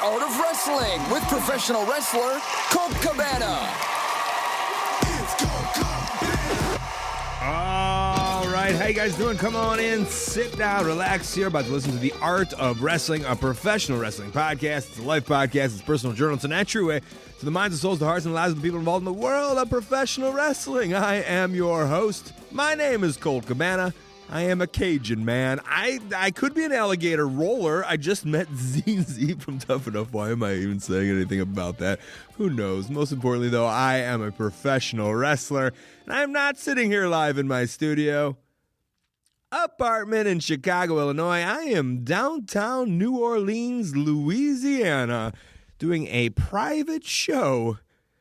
art of wrestling with professional wrestler Colt Cabana. All right, how you guys doing? Come on in, sit down, relax. You're about to listen to The Art of Wrestling, a professional wrestling podcast. It's a life podcast. It's a personal journal. It's a natural way to the minds, the souls, the hearts, and the lives of the people involved in the world of professional wrestling. I am your host. My name is Colt Cabana. I am a Cajun man. I could be an alligator roller. I just met ZZ from Tough Enough. Why am I even saying anything about that? Who knows? Most importantly, though, I am a professional wrestler, and I am not sitting here live in my studio apartment in Chicago, Illinois. I am downtown New Orleans, Louisiana, doing a private show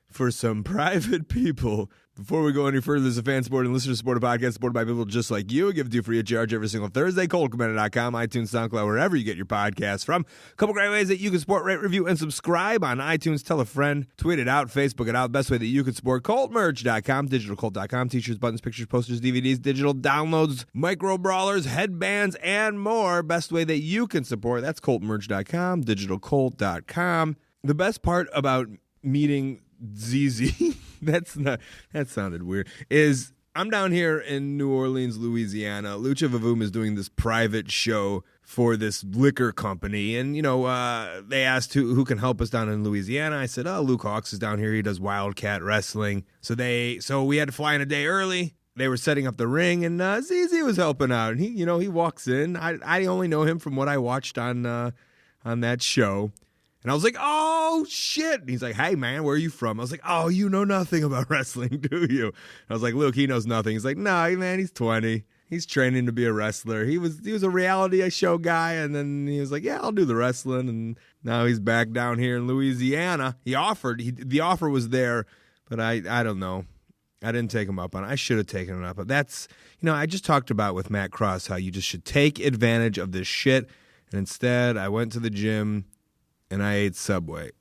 for some private people. Before we go any further, this is a fan-supported and listener-supported podcast supported by people just like you. I give it to you free of charge every single Thursday. ColtCabana.com, iTunes, SoundCloud, wherever you get your podcasts from. A couple great ways that you can support, rate, review, and subscribe on iTunes. Tell a friend, tweet it out, Facebook it out. Best way that you can support, ColtMerch.com, DigitalColt.com, t-shirts, buttons, pictures, posters, DVDs, digital downloads, micro-brawlers, headbands, and more. Best way that you can support, that's ColtMerch.com, DigitalColt.com. The best part about meeting ZZ, that sounded weird, is I'm down here in New Orleans, Louisiana. Lucha Vavoom is doing this private show for this liquor company, and they asked who can help us down in Louisiana. I said, Luke Hawks is down here. He does Wildcat Wrestling. So we had to fly in a day early. They were setting up the ring, and ZZ was helping out. And he walks in. I only know him from what I watched on that show. And I was like, oh, shit. And he's like, hey, man, where are you from? I was like, oh, you know nothing about wrestling, do you? I was like, Luke, he knows nothing. He's like, no, man, he's 20. He's training to be a wrestler. He was a reality show guy, and then he was like, yeah, I'll do the wrestling. And now he's back down here in Louisiana. The offer was there, but I don't know. I didn't take him up on it. I should have taken it up. But that's, I just talked about with Matt Cross how you just should take advantage of this shit. And instead, I went to the gym and I ate Subway.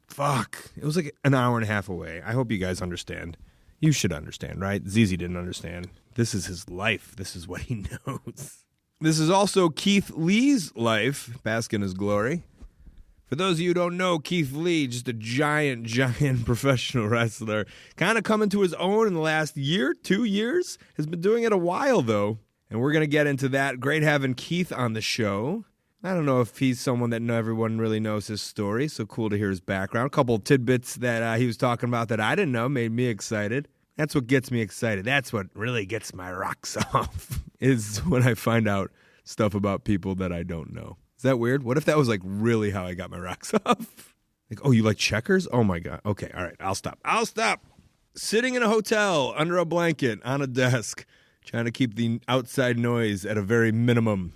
Fuck. It was like an hour and a half away. I hope you guys understand. You should understand, right? ZZ didn't understand. This is his life. This is what he knows. This is also Keith Lee's life. Bask in his glory. For those of you who don't know, Keith Lee, just a giant professional wrestler. Kind of coming to his own in the last year, 2 years. Has been doing it a while, though. And we're going to get into that. Great having Keith on the show. I don't know if he's someone that everyone really knows his story, so cool to hear his background. A couple of tidbits that he was talking about that I didn't know made me excited. That's what gets me excited. That's what really gets my rocks off, is when I find out stuff about people that I don't know. Is that weird? What if that was like really how I got my rocks off? Like, oh, you like checkers? Oh my God. Okay, all right, I'll stop. Sitting in a hotel under a blanket on a desk, trying to keep the outside noise at a very minimum.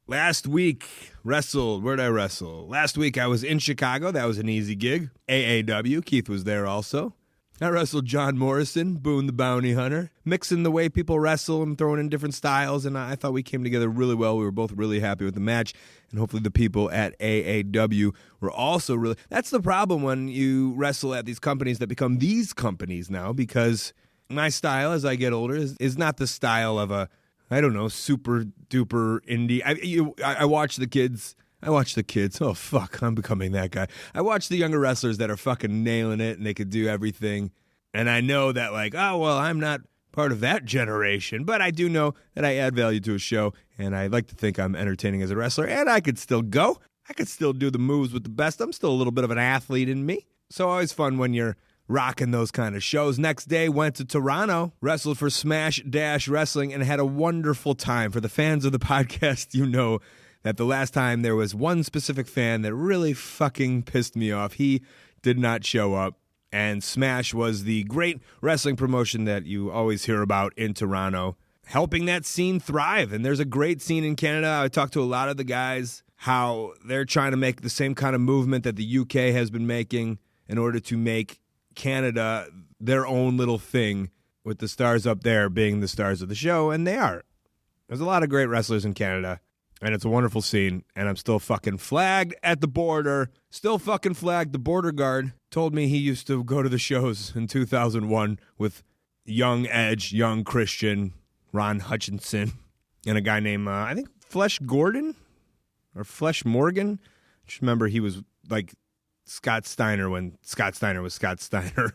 Last week, wrestled. Where'd I wrestle? Last week, I was in Chicago. That was an easy gig. AAW. Keith was there also. I wrestled John Morrison, Boone the Bounty Hunter, mixing the way people wrestle and throwing in different styles, and I thought we came together really well. We were both really happy with the match, and hopefully the people at AAW were also really... That's the problem when you wrestle at these companies that become these companies now, because my style as I get older is not the style of a... I don't know, super duper indie. I watch the kids. Oh, fuck, I'm becoming that guy. I watch the younger wrestlers that are fucking nailing it and they could do everything. And I know that I'm not part of that generation, but I do know that I add value to a show, and I like to think I'm entertaining as a wrestler, and I could still go. I could still do the moves with the best. I'm still a little bit of an athlete in me. So always fun when you're rocking those kind of shows. Next day, went to Toronto, wrestled for Smash Dash Wrestling, and had a wonderful time. For the fans of the podcast, you know that the last time there was one specific fan that really fucking pissed me off. He did not show up, and Smash was the great wrestling promotion that you always hear about in Toronto, helping that scene thrive. And there's a great scene in Canada. I talked to a lot of the guys, how they're trying to make the same kind of movement that the UK has been making in order to make Canada their own little thing, with the stars up there being the stars of the show, and they are. There's a lot of great wrestlers in Canada, and it's a wonderful scene, and I'm still fucking flagged at the border. Still fucking flagged. The border guard told me he used to go to the shows in 2001 with Young Edge, Young Christian, Ron Hutchinson, and a guy named, I think, Flesh Gordon or Flesh Morgan. Just remember he was like Scott Steiner when Scott Steiner was Scott Steiner.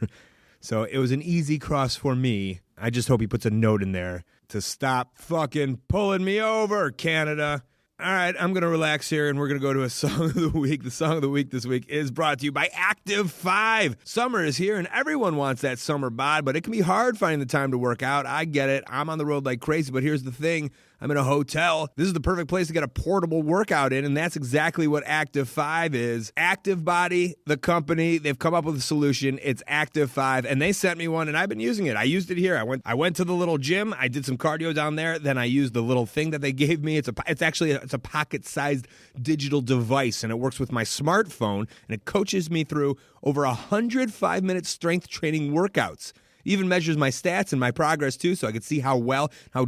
So it was an easy cross for me. I just hope he puts a note in there to stop fucking pulling me over, Canada. All right, I'm going to relax here, and we're going to go to a song of the week. The song of the week this week is brought to you by Active 5. Summer is here, and everyone wants that summer bod, but it can be hard finding the time to work out. I get it. I'm on the road like crazy, but here's the thing. I'm in a hotel. This is the perfect place to get a portable workout in, and that's exactly what Active 5 is. Active Body, the company, they've come up with a solution. It's Active 5, and they sent me one, and I've been using it. I used it here. I went to the little gym. I did some cardio down there. Then I used the little thing that they gave me. It's a pocket-sized digital device, and it works with my smartphone, and it coaches me through over 100 5-minute strength training workouts. Even measures my stats and my progress, too, so I can see how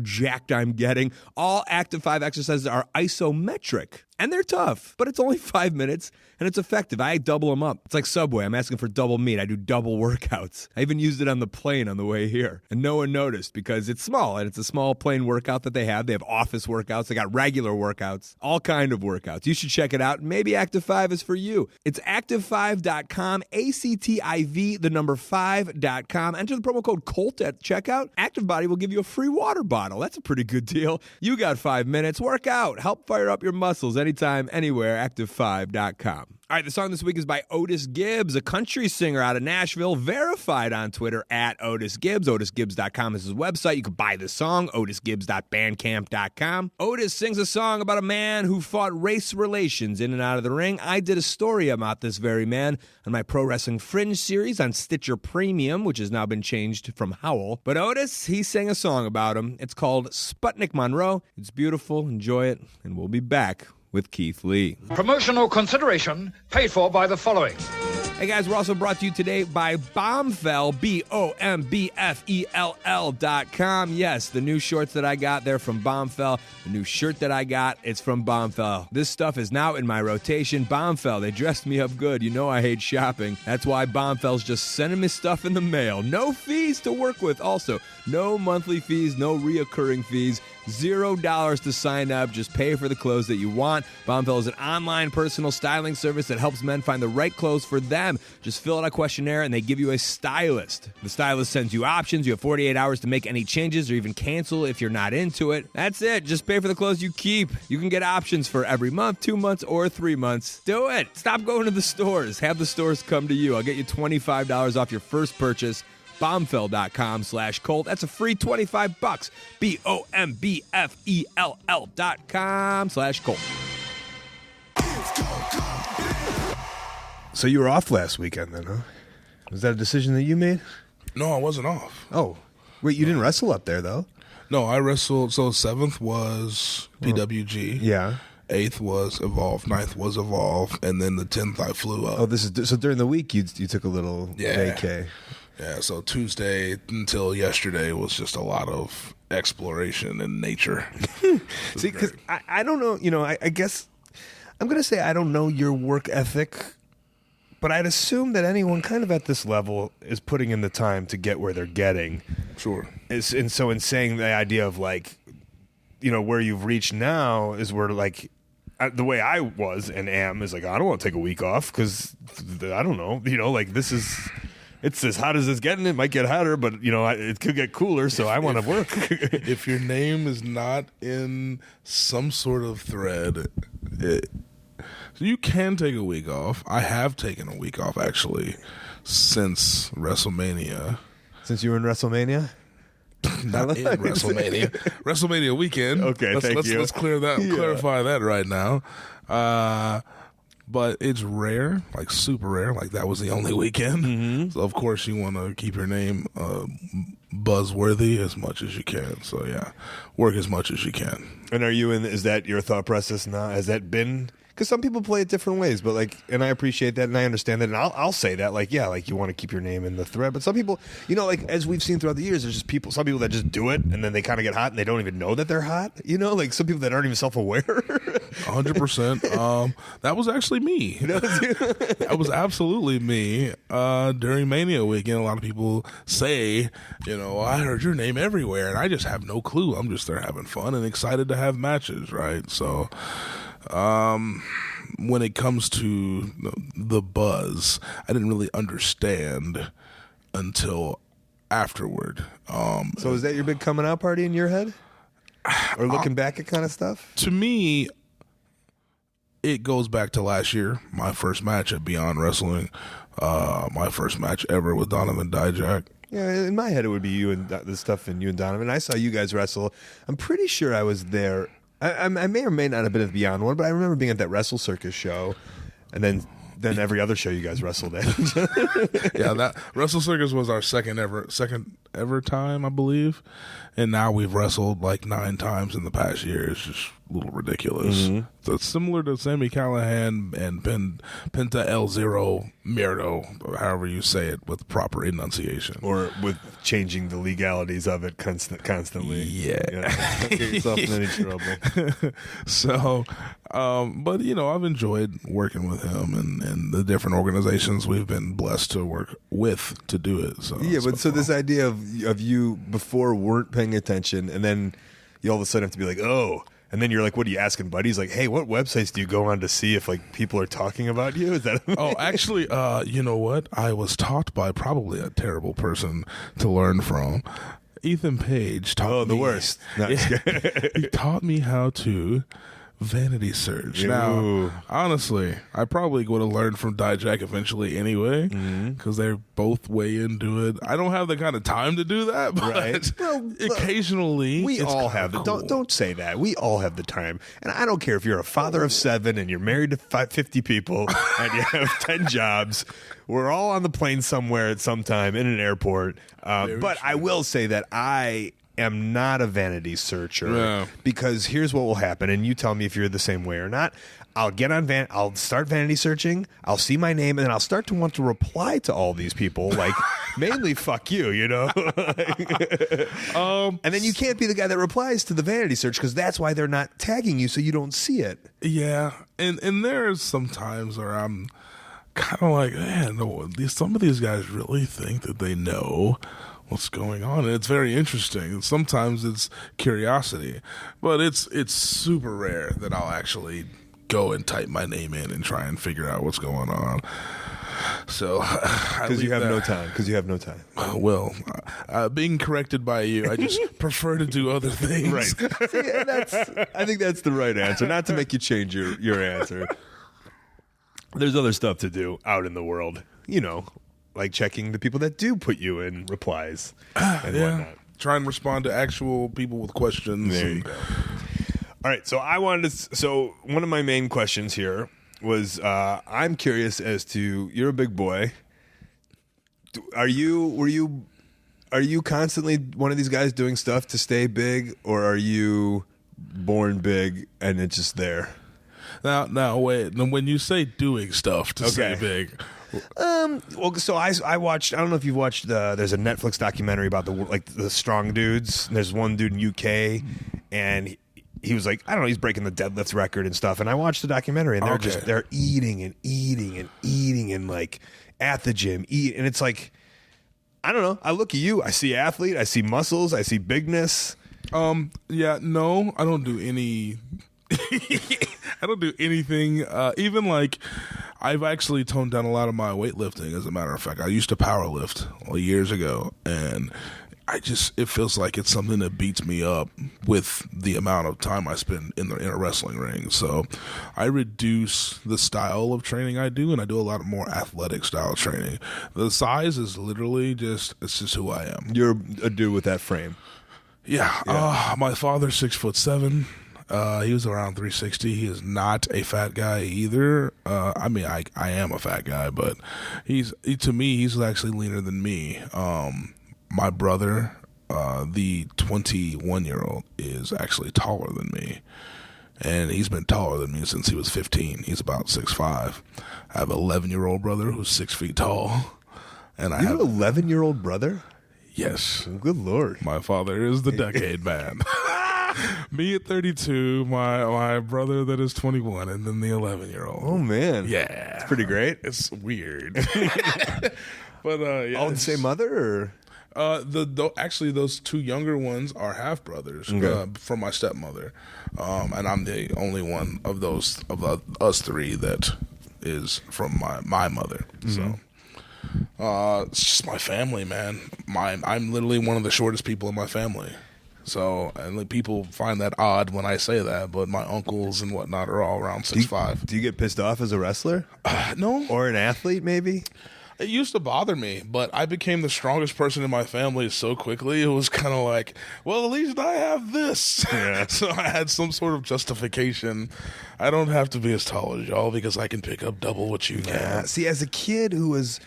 jacked I'm getting. All Active 5 exercises are isometric, and they're tough, but it's only 5 minutes, and it's effective. I double them up. It's like Subway. I'm asking for double meat. I do double workouts. I even used it on the plane on the way here, and no one noticed because it's small, and it's a small plane workout that they have. They have office workouts. They got regular workouts, all kind of workouts. You should check it out. Maybe Active 5 is for you. It's active5.com, ACTIV, the number 5.com. Enter the promo code COLT at checkout. Active Body will give you a free water bottle. That's a pretty good deal. You got 5 minutes. Work out. Help fire up your muscles anytime, anywhere. Active5.com. All right, the song this week is by Otis Gibbs, a country singer out of Nashville, verified on Twitter at Otis Gibbs. OtisGibbs.com is his website. You can buy the song, otisgibbs.bandcamp.com. Otis sings a song about a man who fought race relations in and out of the ring. I did a story about this very man on my Pro Wrestling Fringe series on Stitcher Premium, which has now been changed from Howl. But Otis, he sang a song about him. It's called Sputnik Monroe. It's beautiful. Enjoy it, and we'll be back with Keith Lee. Promotional consideration paid for by the following. Hey guys, we're also brought to you today by Bombfell, BOMBFELL.com. Yes, the new shorts that I got, they're from Bombfell. The new shirt that I got, it's from Bombfell. This stuff is now in my rotation. Bombfell, they dressed me up good. You know I hate shopping. That's why Bombfell's just sending me stuff in the mail. No fees to work with. Also, no monthly fees, no reoccurring fees. $0 to sign up. Just pay for the clothes that you want. Bombfell is an online personal styling service that helps men find the right clothes for them. Just fill out a questionnaire and they give you a stylist. The stylist sends you options. You have 48 hours to make any changes or even cancel if you're not into it. That's it. Just pay for the clothes you keep. You can get options for every month, 2 months, or 3 months. Do it. Stop going to the stores. Have the stores come to you. I'll get you $25 off your first purchase. Bombfell.com/Colt. That's a free $25. BOMBFELL.com/Colt. So you were off last weekend then, huh? Was that a decision that you made? No, I wasn't off. Oh. Wait, you didn't wrestle up there, though? No, I wrestled. So 7th was PWG. Yeah. 8th was Evolve. 9th was Evolve. And then the 10th I flew up. Oh, so during the week you took a little vacay. Yeah, so Tuesday until yesterday was just a lot of exploration in nature. See, because I don't know, I guess I'm going to say I don't know your work ethic, but I'd assume that anyone kind of at this level is putting in the time to get where they're getting. Sure. And so in saying the idea of like, where you've reached now is where like, the way I was and am is like, I don't want to take a week off because I don't know, like this is... It's as hot as it's getting. It might get hotter, but, it could get cooler, so I want to work. If your name is not in some sort of thread, so you can take a week off. I have taken a week off, actually, since WrestleMania. Since you were in WrestleMania? Not in WrestleMania. WrestleMania weekend. Okay, thank you. Let's clarify that right now. But it's rare, like super rare. Like that was the only weekend. Mm-hmm. So of course you want to keep your name buzzworthy as much as you can. So yeah, work as much as you can. And is that your thought process now? Has that been? Because some people play it different ways, but and I appreciate that and I understand that, and I'll say that, you want to keep your name in the thread. But some people, as we've seen throughout the years, there's just some people that just do it and then they kind of get hot and they don't even know that they're hot. Some people that aren't even self-aware. 100%. That was actually me. That was absolutely me. During Mania weekend, a lot of people say, I heard your name everywhere, and I just have no clue. I'm just there having fun and excited to have matches, right? So. when it comes to the buzz, I didn't really understand until afterward. So is that your big coming out party in your head? Or looking back at kind of stuff? To me, it goes back to last year, my first match at Beyond Wrestling, my first match ever with Donovan Dijak. Yeah, in my head it would be you and the stuff and you and Donovan. I saw you guys wrestle. I'm pretty sure I was there. I may or may not have been at the Beyond one, but I remember being at that Wrestle Circus show, and then every other show you guys wrestled at. Yeah, that Wrestle Circus was our second ever time, I believe, and now we've wrestled like 9 times in the past year. It's just a little ridiculous. Mm-hmm. So it's similar to Sami Callihan and Penta El Zero Mierdo, however you say it with proper enunciation, or with changing the legalities of it constantly. Yeah, don't get yourself in any trouble. So, but I've enjoyed working with him and the different organizations we've been blessed to work with to do it. So yeah, but so this idea of you before weren't paying attention, and then you all of a sudden have to be like, oh. And then you're like, what are you asking buddies? Like, hey, what websites do you go on to see if like people are talking about you? Is that Oh, actually, you know what? I was taught by probably a terrible person to learn from. Ethan Page taught me. Oh, the worst. He taught me how to vanity search. Ew. Now, honestly, I probably would have learned from Dijak eventually anyway, because they're both way into it. I don't have the kind of time to do that, but right. Well, occasionally we all have it. Cool. Don't say that. We all have the time, and I don't care if you're a father of 7 and you're married to 50 people and you have 10 jobs. We're all on the plane somewhere at some time in an airport. But true. I will say that I am not a vanity searcher because here's what will happen, and you tell me if you're the same way or not. I'll get on I'll start vanity searching. I'll see my name, and then I'll start to want to reply to all these people, like mainly "fuck you," and then you can't be the guy that replies to the vanity search because that's why they're not tagging you, so you don't see it. Yeah, and there's some times where I'm kind of like, man, some of these guys really think that they know what's going on, and it's very interesting. Sometimes it's curiosity, but it's super rare that I'll actually go and type my name in and try and figure out what's going on. So, because you have no time. Because you have no time. Well, being corrected by you, I just prefer to do other things. Right. See, I think that's the right answer. Not to make you change your answer. There's other stuff to do out in the world, like checking the people that do put you in replies and whatnot. Try and respond to actual people with questions. There you go. All right, so so one of my main questions here was I'm curious as to, you're a big boy. Are you constantly one of these guys doing stuff to stay big, or are you born big and it's just there? Now wait. When you say doing stuff to stay big, well, so I watched. I don't know if you've watched. There's a Netflix documentary about the strong dudes. There's one dude in UK, and he was like, I don't know, he's breaking the deadlift record and stuff. And I watched the documentary, and they're eating and eating and eating and like at the gym and it's like, I don't know. I look at you. I see athlete. I see muscles. I see bigness. Yeah. No, I don't do any. I don't do anything. Even like, I've actually toned down a lot of my weightlifting. As a matter of fact, I used to power lift years ago, and it feels like it's something that beats me up with the amount of time I spend in a wrestling ring. So I reduce the style of training I do, and I do a lot more athletic style training. The size is literally it's just who I am. You're a dude with that frame. Yeah. My father's 6'7". He was around 360. He is not a fat guy either. I mean, I am a fat guy, but to me, he's actually leaner than me. My brother, the 21-year-old, is actually taller than me, and he's been taller than me since he was 15. He's about 6'5". I have an 11-year-old brother who's 6 feet tall, and I have an 11-year-old brother. Yes. Good Lord. My father is the decade man. Me at 32, my brother that is 21, and then the 11-year-old. Oh, man. Yeah. It's pretty great. It's weird. But, all the same mother, or? Actually, those two younger ones are half brothers from my stepmother, and I'm the only one of us three that is from my mother. So, it's just my family, man. I'm literally one of the shortest people in my family. So, and people find that odd when I say that, but my uncles and whatnot are all around 6'5". Do you get pissed off as a wrestler? No. Or an athlete, maybe? It used to bother me, but I became the strongest person in my family so quickly. It was kind of like, well, at least I have this. Yeah. So I had some sort of justification. I don't have to be as tall as y'all because I can pick up double what you can. See, as a kid who was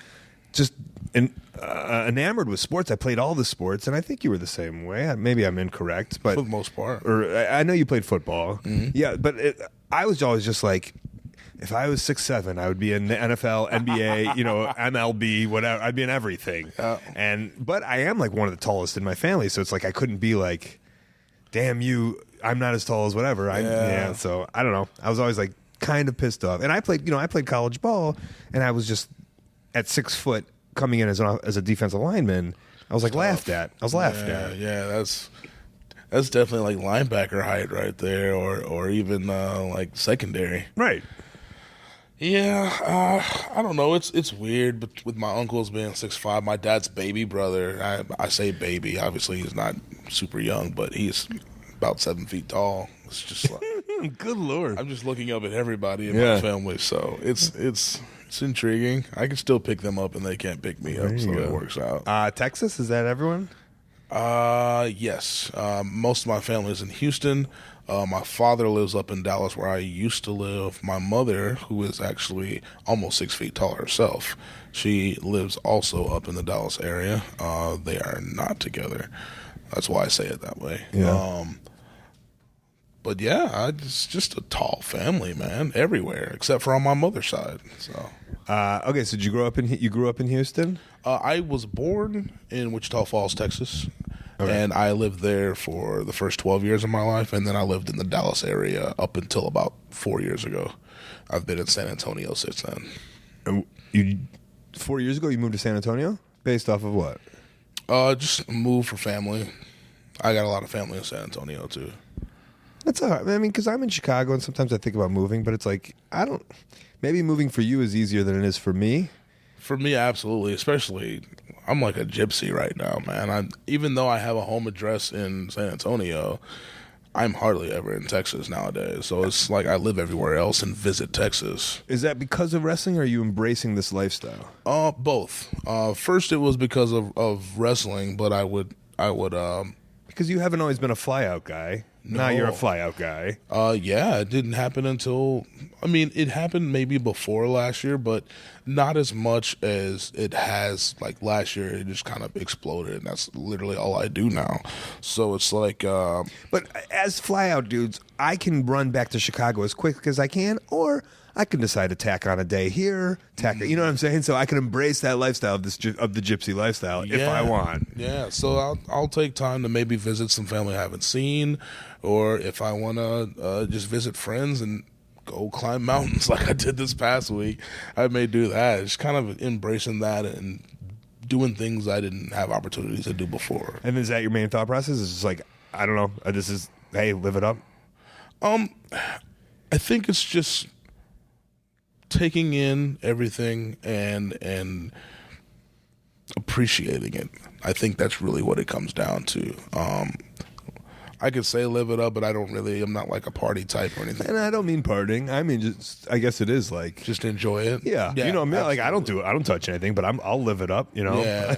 just enamored with sports, I played all the sports, and I think you were the same way. Maybe I'm incorrect, but for the most part. Or I know you played football. Mm-hmm. Yeah, but I was always just like, if I was 6'7", I would be in the NFL, NBA, MLB, whatever. I'd be in everything. But I am like one of the tallest in my family, so it's like I couldn't be like, damn you, I'm not as tall as whatever. So I don't know. I was always like kind of pissed off. And I played college ball, and I was just at 6 foot coming in as a defensive lineman. I was like laughed at. I was laughed at. Yeah, that's definitely like linebacker height right there, or even like secondary. Right. Yeah, I don't know. It's weird, but with my uncles being 6'5", my dad's baby brother. I say baby. Obviously, he's not super young, but he's about 7 feet tall. It's just like, good Lord. I'm just looking up at everybody in my family, so it's intriguing. I can still pick them up, and they can't pick me up, so it works out. Texas, is that everyone? Yes. Most of my family is in Houston. My father lives up in Dallas, where I used to live. My mother, who is actually almost 6 feet tall herself, she lives also up in the Dallas area. They are not together. That's why I say it that way. Yeah. But yeah, it's just a tall family, man, everywhere except for on my mother's side. So. Okay, so did you grew up in Houston? I was born in Wichita Falls, Texas. Okay. And I lived there for the first 12 years of my life, and then I lived in the Dallas area up until about 4 years ago. I've been in San Antonio since then. 4 years ago, you moved to San Antonio? Based off of what? Just moved for family. I got a lot of family in San Antonio, too. That's all right. I mean, because I'm in Chicago, and sometimes I think about moving, but it's like, maybe moving for you is easier than it is for me. For me, absolutely. Especially, I'm like a gypsy right now, man. Even though I have a home address in San Antonio, I'm hardly ever in Texas nowadays. So it's like I live everywhere else and visit Texas. Is that because of wrestling, or are you embracing this lifestyle? Both. First, it was because of wrestling, but I would. Because you haven't always been a fly-out guy. No. Now you're a fly-out guy. Yeah, it didn't happen until... I mean, it happened maybe before last year, but not as much as it has, like, last year. It just kind of exploded, and that's literally all I do now. So it's like... But as fly-out dudes, I can run back to Chicago as quick as I can, or I can decide to tack on a day here, you know what I'm saying? So I can embrace that lifestyle of the gypsy lifestyle if I want. Yeah, so I'll take time to maybe visit some family I haven't seen, or if I want to just visit friends and go climb mountains like I did this past week, I may do that. Just kind of embracing that and doing things I didn't have opportunities to do before. And is that your main thought process? It's just like, I don't know, this is, hey, live it up? I think it's just taking in everything and appreciating it. I think that's really what it comes down to. I could say live it up, but I'm not like a party type or anything. And I don't mean partying. I mean, just, I guess it is like, just enjoy it. Yeah. You know what I mean? Like, I don't touch anything, but I'll live it up, you know? Yeah.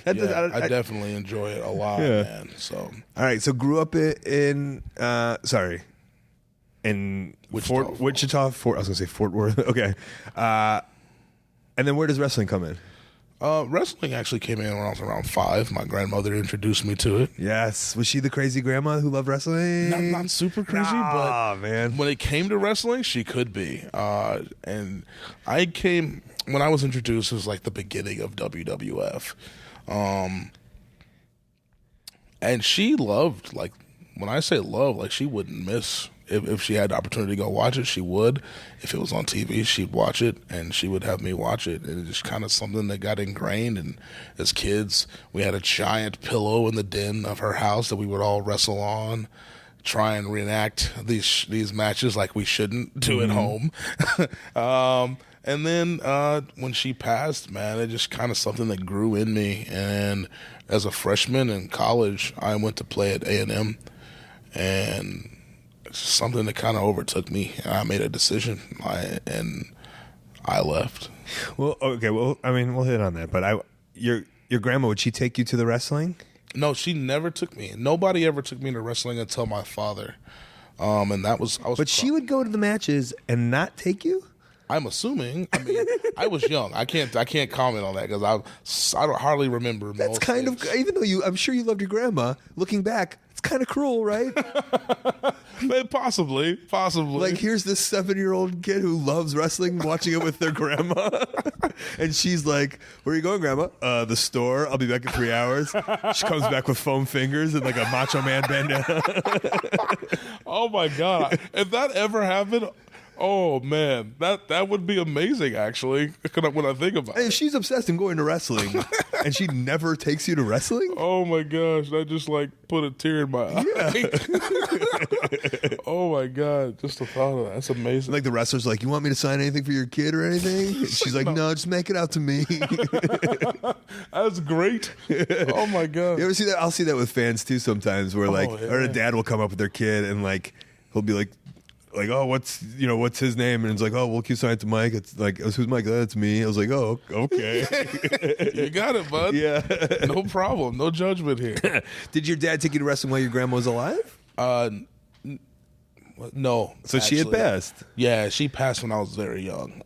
I definitely enjoy it a lot, man. So. All right. So grew up in Wichita, I was going to say Fort Worth. Okay. And then where does wrestling come in? Wrestling actually came in when I was around 5. My grandmother introduced me to it. Yes. Was she the crazy grandma who loved wrestling? Not super crazy, but man, when it came to wrestling, she could be. And when I was introduced, it was like the beginning of WWF. And she loved, like, when I say love, like, she wouldn't miss if she had the opportunity to go watch it, she would. If it was on TV, she'd watch it, and she would have me watch it. And it's just kind of something that got ingrained. And as kids, we had a giant pillow in the den of her house that we would all wrestle on, try and reenact these matches like we shouldn't do at home. And then when she passed, man, it just kind of something that grew in me. And as a freshman in college, I went to play at A&M, and it's something that kind of overtook me. And I made a decision, and I left. Well, okay. Well, I mean, we'll hit on that. But your grandma, would she take you to the wrestling? No, she never took me. Nobody ever took me to wrestling until my father. And that was. But she would go to the matches and not take you? I'm assuming. I mean, I was young. I can't comment on that because I don't hardly remember. That's kind of, even though I'm sure you loved your grandma. Looking back, it's kind of cruel, right? Possibly. Like, here's this 7-year-old kid who loves wrestling, watching it with their grandma, and she's like, "Where are you going, Grandma?" The store. I'll be back in 3 hours. She comes back with foam fingers and like a Macho Man bandana. Oh my God! If that ever happened. Oh man, that would be amazing. Actually, when I think about it, if she's obsessed in going to wrestling, and she never takes you to wrestling, oh my gosh, that just like put a tear in my eye. Oh my God, just the thought of that. That's amazing. Like the wrestler's like, "You want me to sign anything for your kid or anything?" And she's like, "No, just make it out to me." That's great. Oh my God, you ever see that? I'll see that with fans too sometimes, where like, yeah. or a dad will come up with their kid and like he'll be like, "Oh, what's his name?" And it's like, "Oh, well, can you sign it to Mike?" It's like, "Who's Mike?" "Oh, that's me." I was like, "Oh, okay." You got it, bud. Yeah. No problem. No judgment here. Did your dad take you to wrestling while your grandma was alive? No. So actually, she had passed. Yeah, she passed when I was very young.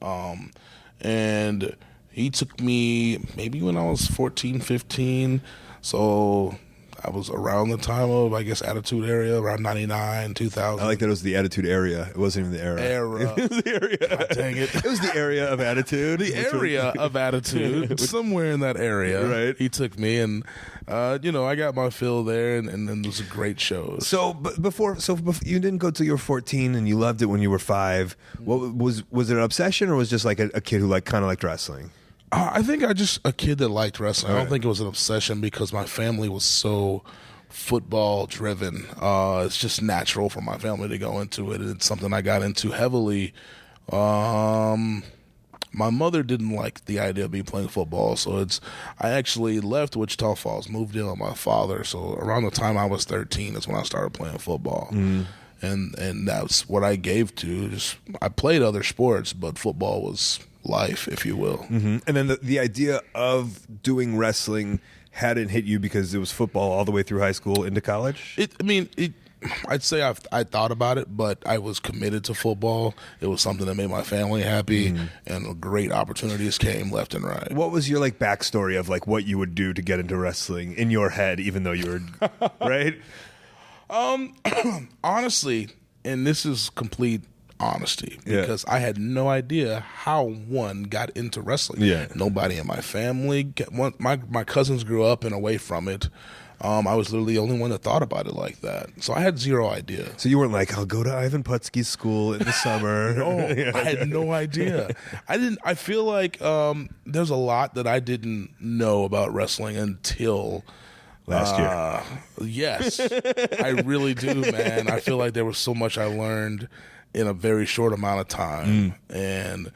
And he took me maybe when I was 14, 15. So I was around the time of, I guess, Attitude Era, around 99, 2000. I like that it was the Attitude Area. It wasn't even the era. It was the area. God dang it. It was the area of Attitude. The area of Attitude. Somewhere in that area. Right. He took me, and, I got my fill there, and then it was a great show. So before you didn't go till you were 14, and you loved it when you were 5. What was it an obsession, or was it just like a kid who kind of liked wrestling? I think I just a kid that liked wrestling. I don't think it was an obsession because my family was so football driven. It's just natural for my family to go into it. It's something I got into heavily. My mother didn't like the idea of me playing football, so I actually left Wichita Falls, moved in with my father. So around the time I was 13 is when I started playing football. And that's what I gave to. I played other sports, but football was life, if you will. And then the idea of doing wrestling hadn't hit you because it was football all the way through high school into college? I'd say I thought about it, but I was committed to football. It was something that made my family happy, and great opportunities came left and right. What was your backstory of what you would do to get into wrestling in your head, even though you were right? Honestly, and this is complete honesty, because I had no idea how one got into wrestling. Yeah. Nobody in my family, my cousins grew up and away from it. I was literally the only one that thought about it like that. So I had zero idea. So you weren't like, "I'll go to Ivan Putski's school in the summer." No, I had no idea. I feel like there's a lot that I didn't know about wrestling until last year. Yes, I really do, man. I feel like there was so much I learned in a very short amount of time. And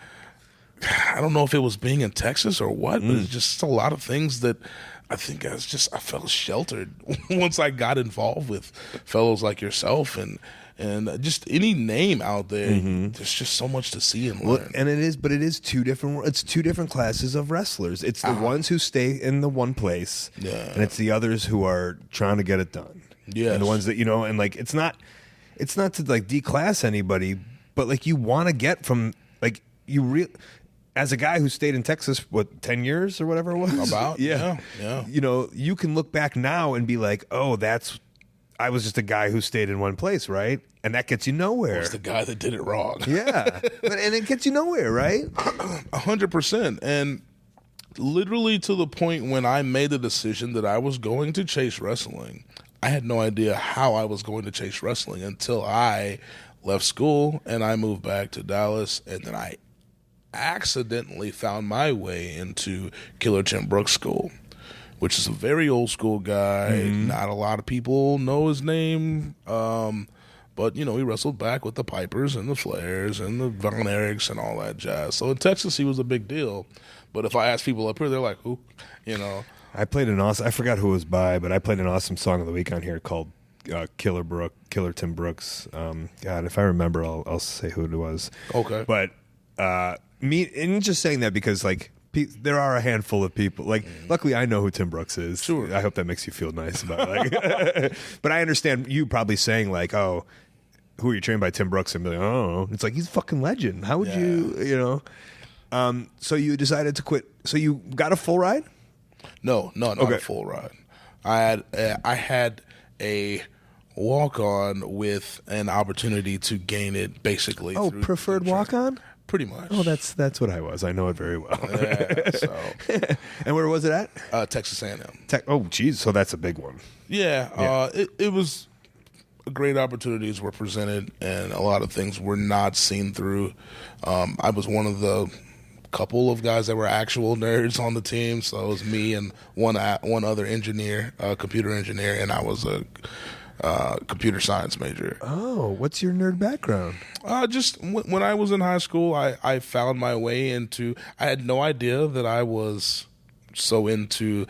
I don't know if it was being in Texas or what, but it's just a lot of things that I think I felt sheltered once I got involved with fellows like yourself and just any name out there. There's just so much to see and learn. And it is two different classes of wrestlers. It's the ones who stay in the one place, and it's the others who are trying to get it done. Yes. And the ones that and it's not to declass anybody, but you want to get from as a guy who stayed in Texas, 10 years or whatever it was? About? Yeah. You can look back now and be like, "Oh, I was just a guy who stayed in one place," right? And that gets you nowhere. I was the guy that did it wrong. Yeah. And it gets you nowhere, right? 100%. And literally to the point when I made the decision that I was going to chase wrestling, I had no idea how I was going to chase wrestling until I left school and I moved back to Dallas, and then I accidentally found my way into Killer Tim Brooks School, which is a very old school guy. Not a lot of people know his name, but he wrestled back with the Pipers and the Flairs and the Von Erichs and all that jazz. So in Texas, he was a big deal. But if I ask people up here, they're like, who? I played an awesome. I forgot who it was by, but I played an awesome song of the week on here called Killer Tim Brooks. God, if I remember, I'll say who it was. Okay, but and just saying that because like there are a handful of people. Like, luckily, I know who Tim Brooks is. Sure, I hope that makes you feel nice about it. But I understand you probably saying like, oh, who are you trained by? Tim Brooks, and be like, oh, it's like he's a fucking legend. How would you? So you decided to quit. So you got a full ride? No, not a full ride. I had a walk-on with an opportunity to gain it basically. Oh, through preferred walk-on? Pretty much. Oh, that's what I was. I know it very well. Yeah, so. And where was it at? Texas A&M. Oh, geez. So that's a big one. Yeah. It was great opportunities were presented, and a lot of things were not seen through. I was one of the couple of guys that were actual nerds on the team. So it was me and one other engineer, computer engineer, and I was a computer science major. Oh, what's your nerd background? Just when I was in high school, I found my way into. I had no idea that I was so into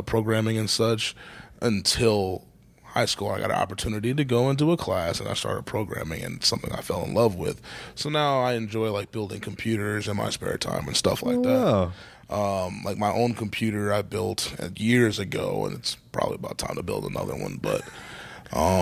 programming and such until high school. I got an opportunity to go into a class, and I started programming, and something I fell in love with. So now I enjoy like building computers in my spare time and stuff like that. Like my own computer I built years ago, and it's probably about time to build another one. But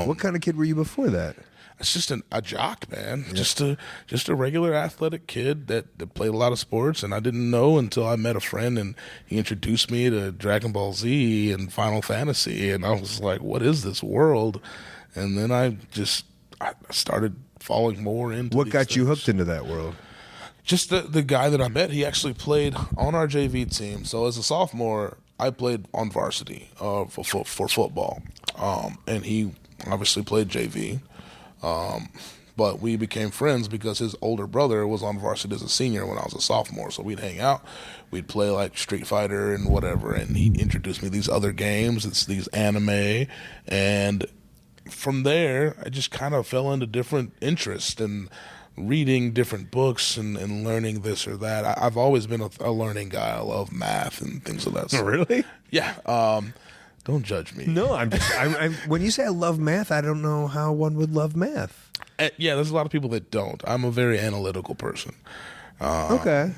what kind of kid were you before that? It's just a jock, man. Yeah. Just a regular athletic kid that played a lot of sports, and I didn't know until I met a friend, and he introduced me to Dragon Ball Z and Final Fantasy, and I was like, what is this world? And then I started falling more into what got things. you hooked into that world? Just the guy that I met, he actually played on our JV team. So as a sophomore, I played on varsity for football, and he obviously played JV. But we became friends because his older brother was on varsity as a senior when I was a sophomore. So we'd hang out, we'd play like Street Fighter and whatever, and he introduced me to these other games, it's these anime, and from there I just kind of fell into different interests and reading different books and learning this or that. I've always been a learning guy. I love math and things of that sort. Really? Yeah. Don't judge me. No, I'm when you say I love math, I don't know how one would love math. Yeah, there's a lot of people that don't. I'm a very analytical person. Okay.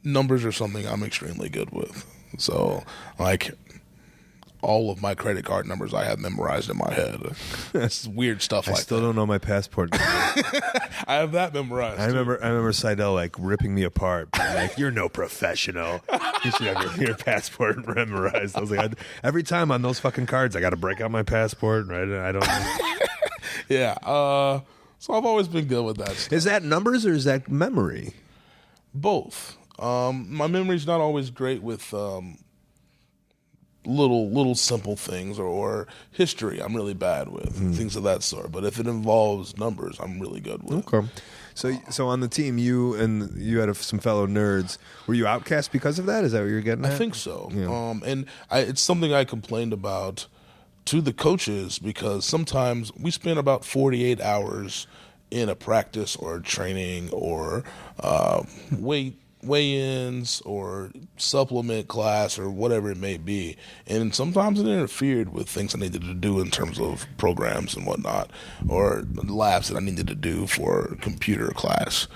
Numbers are something I'm extremely good with. So, like, all of my credit card numbers I have memorized in my head. It's weird stuff like that. I still don't know my passport number. I have that memorized. I remember Seidel like ripping me apart. Like, you're no professional. You should have your passport memorized. I was like, every time on those fucking cards, I got to break out my passport. Right? I don't know. Yeah. So I've always been good with that stuff. Is that numbers or is that memory? Both. My memory's not always great with little simple things or history. I'm really bad with things of that sort. But if it involves numbers, I'm really good with. Okay. So on the team, you had some fellow nerds. Were you outcast because of that? Is that what you're getting at? I think so. Yeah. And it's something I complained about to the coaches because sometimes we spend about 48 hours in a practice or a training or weigh-ins or supplement class or whatever it may be, and sometimes it interfered with things I needed to do in terms of programs and whatnot, or labs that I needed to do for computer class,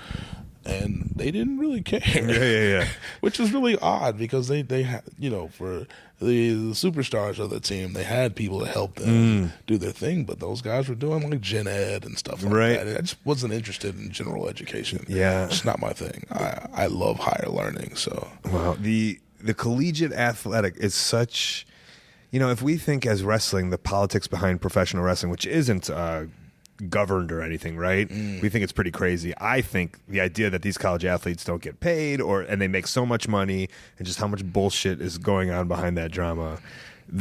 and they didn't really care. Yeah. Which was really odd because they had, for the superstars of the team, they had people to help them do their thing, but those guys were doing like gen ed and stuff like that. I just wasn't interested in general education. Yeah. It's not my thing. I love higher learning. So wow, the collegiate athletic is such, if we think as wrestling, the politics behind professional wrestling, which isn't governed or anything, right? We think it's pretty crazy. I think the idea that these college athletes don't get paid and they make so much money and just how much bullshit is going on behind that drama,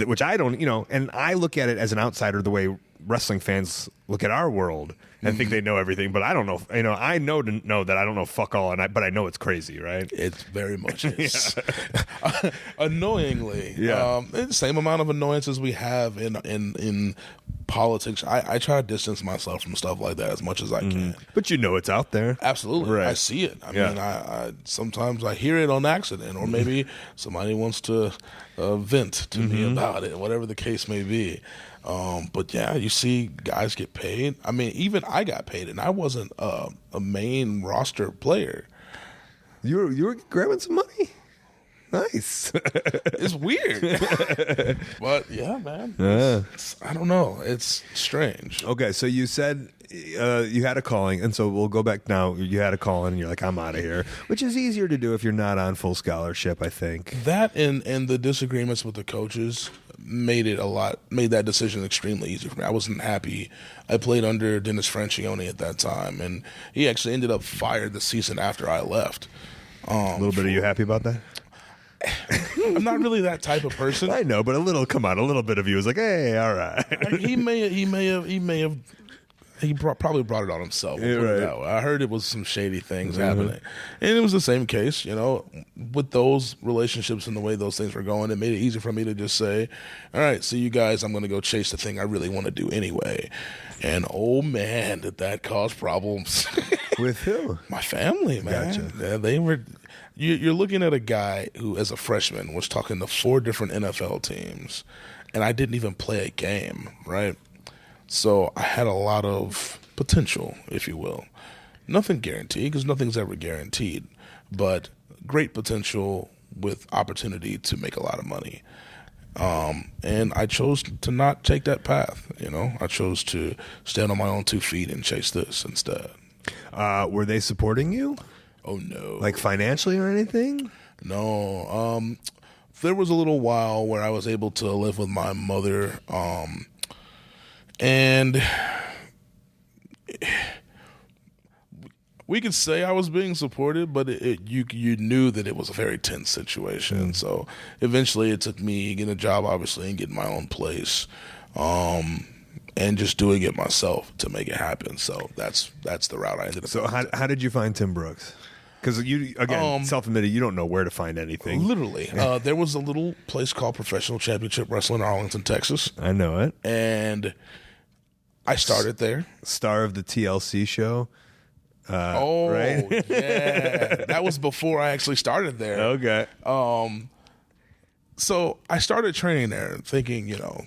which I don't, and I look at it as an outsider the way wrestling fans look at our world and think they know everything, but I don't know. I know that I don't know fuck all, but I know it's crazy, right? It very much is. Annoyingly, Yeah. the same amount of annoyances we have in politics. I try to distance myself from stuff like that as much as I can. But it's out there. Absolutely, Right. I see it. I mean, I sometimes I hear it on accident, or maybe somebody wants to vent to me about it, whatever the case may be. But yeah, you see guys get paid. I mean, even I got paid, and I wasn't a main roster player. You were grabbing some money. Nice. It's weird, but yeah, man. I don't know. It's strange. Okay, so you said you had a calling, and so we'll go back now. You had a calling, and you're like, I'm out of here, which is easier to do if you're not on full scholarship, I think. That and the disagreements with the coaches made that decision extremely easy for me. I wasn't happy. I played under Dennis Francione at that time, and he actually ended up fired the season after I left. A little bit. Are you happy about that? I'm not really that type of person. I know, but a little bit of you was like, hey, all right. He probably brought it on himself. We'll put it Right. that way. I heard it was some shady things happening, and it was the same case. With those relationships and the way those things were going, it made it easy for me to just say, "All right, see you guys. I'm going to go chase the thing I really want to do anyway." And oh man, did that cause problems With who? my family, man. Gotcha. Yeah, they were. You're looking at a guy who, as a freshman, was talking to 4 different NFL teams, and I didn't even play a game, right? So I had a lot of potential, if you will. Nothing guaranteed, because nothing's ever guaranteed, but great potential with opportunity to make a lot of money. And I chose to not take that path, I chose to stand on my own 2 feet and chase this instead. Were they supporting you? Oh, no. Like financially or anything? No. There was a little while where I was able to live with my mother, and we could say I was being supported, but you knew that it was a very tense situation. So eventually it took me getting a job, obviously, and getting my own place, and just doing it myself to make it happen. So that's the route I ended up. So how did you find Tim Brooks? Because you, again, self-admitted, you don't know where to find anything. Literally. There was a little place called Professional Championship Wrestling in Arlington, Texas. I know it. And I started there. Star of the TLC show. Right? Right? Yeah. That was before I actually started there. Okay. So I started training there thinking, all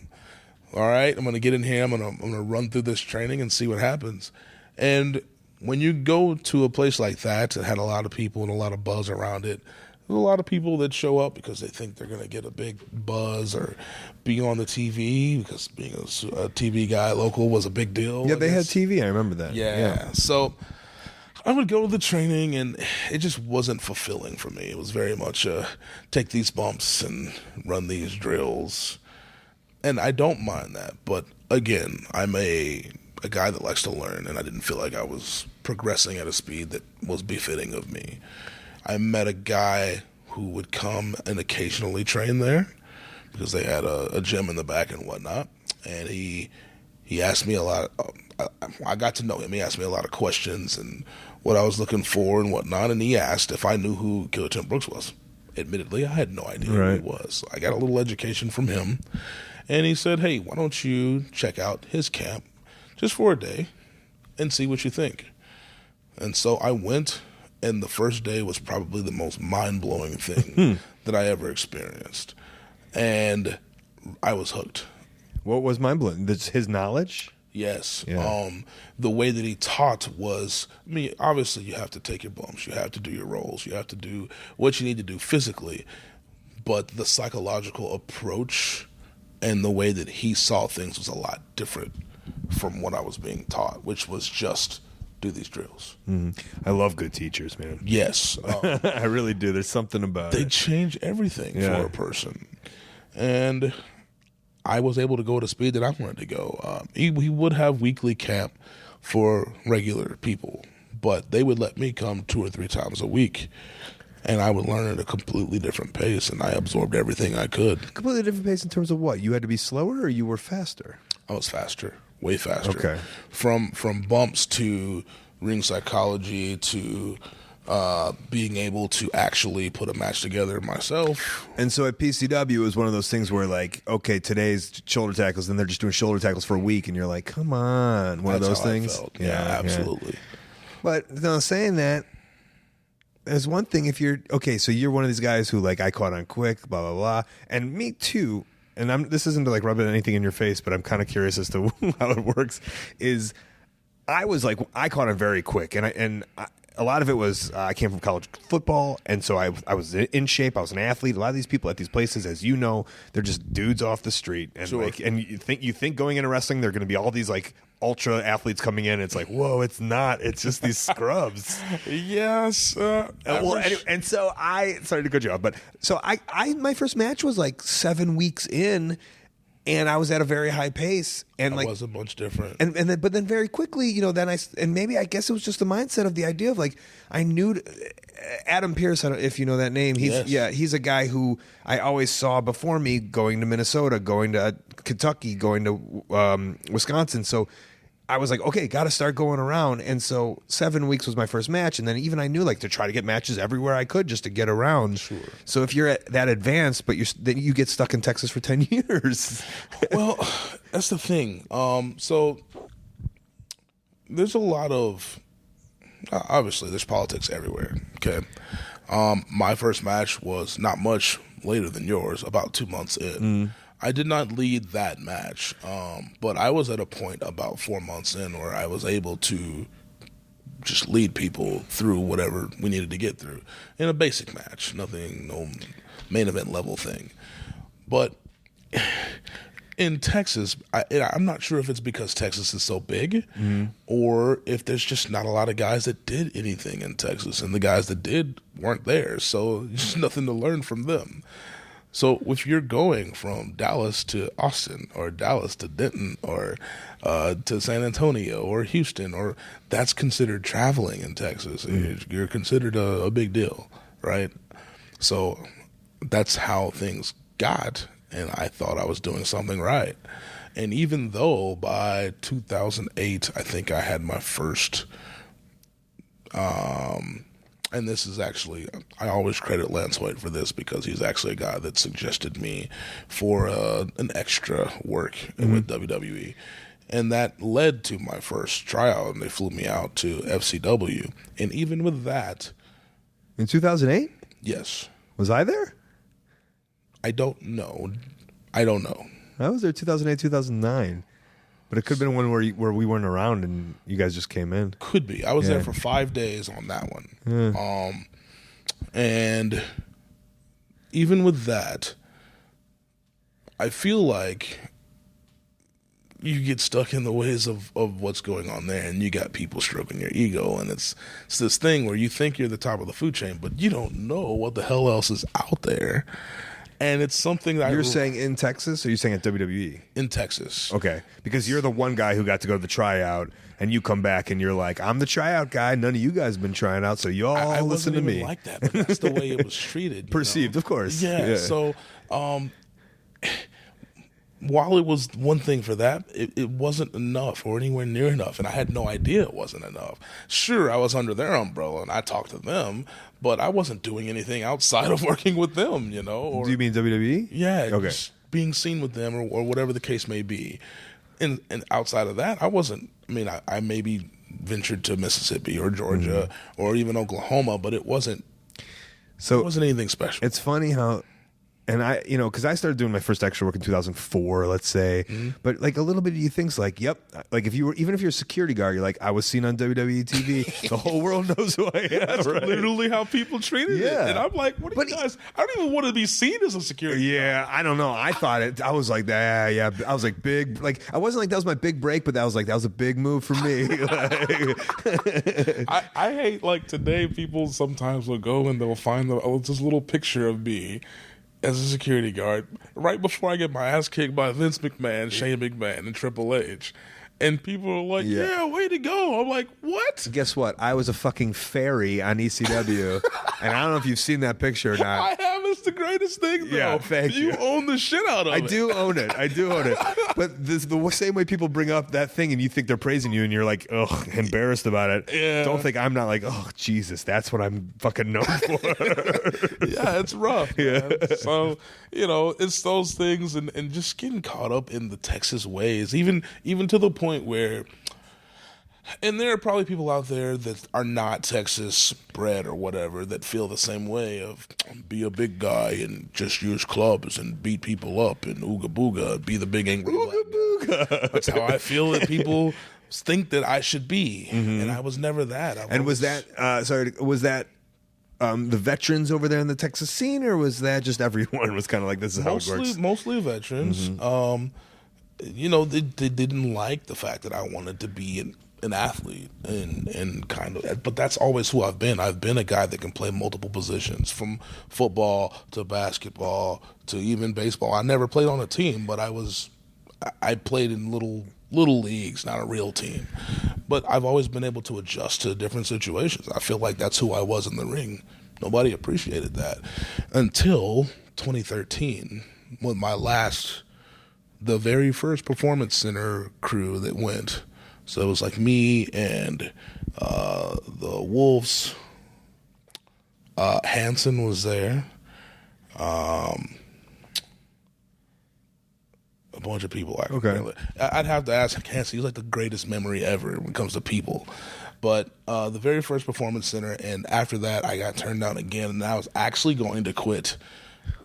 right, I'm going to get in here. I'm going to run through this training and see what happens. And when you go to a place like that had a lot of people and a lot of buzz around it, there's a lot of people that show up because they think they're going to get a big buzz or be on the TV, because being a TV guy local was a big deal. Yeah, they had TV. I remember that. Yeah. So I would go to the training, and it just wasn't fulfilling for me. It was very much take these bumps and run these drills. And I don't mind that. But again, I'm a guy that likes to learn, and I didn't feel like I was progressing at a speed that was befitting of me. I met a guy who would come and occasionally train there because they had a gym in the back and whatnot. And he asked me a lot. I got to know him. He asked me a lot of questions and what I was looking for and whatnot. And he asked if I knew who Killer Tim Brooks was. Admittedly, I had no idea who he was. So I got a little education from him. And he said, hey, why don't you check out his camp just for a day and see what you think. And so I went, and the first day was probably the most mind-blowing thing that I ever experienced. And I was hooked. What was mind-blowing? His knowledge? Yes. Yeah. The way that he taught was, obviously you have to take your bumps, you have to do your rolls, you have to do what you need to do physically, but the psychological approach and the way that he saw things was a lot different from what I was being taught, which was just do these drills. I love good teachers, man. Yes. I really do. There's something about They it. change everything for a person. And I was able to go at a speed that I wanted to go. He would have weekly camp for regular people, but they would let me come 2 or 3 times a week, and I would learn at a completely different pace, and I absorbed everything I could. Completely different pace in terms of what? You had to be slower or you were faster? I was faster. way faster. Okay. From bumps to ring psychology to being able to actually put a match together myself. And so at PCW, it was one of those things where, like, okay, today's shoulder tackles, and they're just doing shoulder tackles for a week, and you're like, come on, one That's of those how I things. felt. Yeah, absolutely. But no, saying that, there's one thing if you're okay. So you're one of these guys who, like, I caught on quick, blah blah blah, and me too. And this isn't to like rub anything in your face, but I'm kind of curious as to how it works. Is I caught on very quick, and a lot of it was I came from college football, and so I was in shape. I was an athlete. A lot of these people at these places, as you know, they're just dudes off the street, and Sure. and you think going into wrestling, they're going to be all these like ultra athletes coming in. It's like, whoa, it's not. It's just these scrubs. Yes. And so sorry to cut you off, but so I my first match was like 7 weeks in. And I was at a very high pace, and I like was a bunch different. and then but then very quickly, you know, then maybe I guess it was just the mindset of the idea of like I knew Adam Pearce. I don't, if you know that name, he's a guy who I always saw before me going to Minnesota, going to Kentucky, going to Wisconsin. So I was like, okay, got to start going around. And so 7 weeks was my first match. And then even I knew like to try to get matches everywhere I could just to get around. Sure. So if you're at that advanced, but then you get stuck in Texas for 10 years. Well, that's the thing. So there's a lot of, obviously there's politics everywhere. Okay. My first match was not much later than yours, about 2 months in. I did not lead that match, but I was at a point about 4 months in where I was able to just lead people through whatever we needed to get through in a basic match, no main event level thing. But in Texas, I'm not sure if it's because Texas is so big or if there's just not a lot of guys that did anything in Texas, and the guys that did weren't there, so there's nothing to learn from them. So if you're going from Dallas to Austin or Dallas to Denton or to San Antonio or Houston, or that's considered traveling in Texas. You're considered a big deal, right? So that's how things got, and I thought I was doing something right. And even though by 2008, I think I had my first and this is actually, I always credit Lance White for this because he's actually a guy that suggested me for an extra work with WWE. And that led to my first tryout, and they flew me out to FCW. And even with that... In 2008? Yes. Was I there? I don't know. I was there 2008, 2009. But it could have been one where we weren't around and you guys just came in. Could be. I was there for 5 days on that one. And even with that, I feel like you get stuck in the ways of what's going on there, and you got people stroking your ego, and it's this thing where you think you're the top of the food chain, but you don't know what the hell else is out there. And it's something that you're saying in Texas, or you're saying at WWE? In Texas. Okay, because you're the one guy who got to go to the tryout, and you come back and you're like, I'm the tryout guy. None of you guys have been trying out, so y'all I listen to me. Like that, but that's the way it was treated. Perceived, of course. Yeah. So, while it was one thing for that, it wasn't enough or anywhere near enough, and I had no idea it wasn't enough. Sure, I was under their umbrella and I talked to them, but I wasn't doing anything outside of working with them, you know. Or, do you mean WWE? Yeah, okay. Just being seen with them or whatever the case may be. And outside of that, I wasn't. I mean, I maybe ventured to Mississippi or Georgia or even Oklahoma, but it wasn't. So it wasn't anything special. It's funny how. And I, you know, because I started doing my first extra work in 2004, let's say, but like a little bit of you things like, yep, like if you were, even if you're a security guard, you're like, I was seen on WWE TV. The whole world knows who I am. That's right? literally how people treated it. And I'm like, what are you guys? I don't even want to be seen as a security guard. I don't know. I thought it. I was like, yeah. I was like big. Like I wasn't like that was my big break, but that was a big move for me. I hate like today. People sometimes will go and they'll find this little picture of me as a security guard right before I get my ass kicked by Vince McMahon, Shane McMahon, and Triple H. And people are like, yeah, way to go. I'm like, what? Guess what? I was a fucking fairy on ECW. And I don't know if you've seen that picture or not. I haven't the greatest thing, though. Yeah, thank you. You own the shit out of it. I do own it. But the same way people bring up that thing and you think they're praising you and you're like, ugh, embarrassed about it. Yeah. Don't think I'm not like, oh, Jesus, that's what I'm fucking known for. Yeah, it's rough. Yeah. Man. So, it's those things and just getting caught up in the Texas ways, even to the point where, and there are probably people out there that are not Texas bred or whatever that feel the same way of be a big guy and just use clubs and beat people up and ooga booga, be the big angry black guy. That's how I feel that people think that I should be, and I was never that. Was that the veterans over there in the Texas scene, or was that just everyone was kind of like, this is how it works? Mostly veterans. They didn't like the fact that I wanted to be an athlete and kind of, but that's always who I've been. I've been a guy that can play multiple positions, from football to basketball to even baseball. I never played on a team, but I played in little leagues, not a real team. But I've always been able to adjust to different situations. I feel like that's who I was in the ring. Nobody appreciated that until 2013, when the very first Performance Center crew that went. So it was like me and the Wolves. Hanson was there. A bunch of people. I'd have to ask Hanson. He's like the greatest memory ever when it comes to people. But the very first Performance Center, and after that, I got turned down again, and I was actually going to quit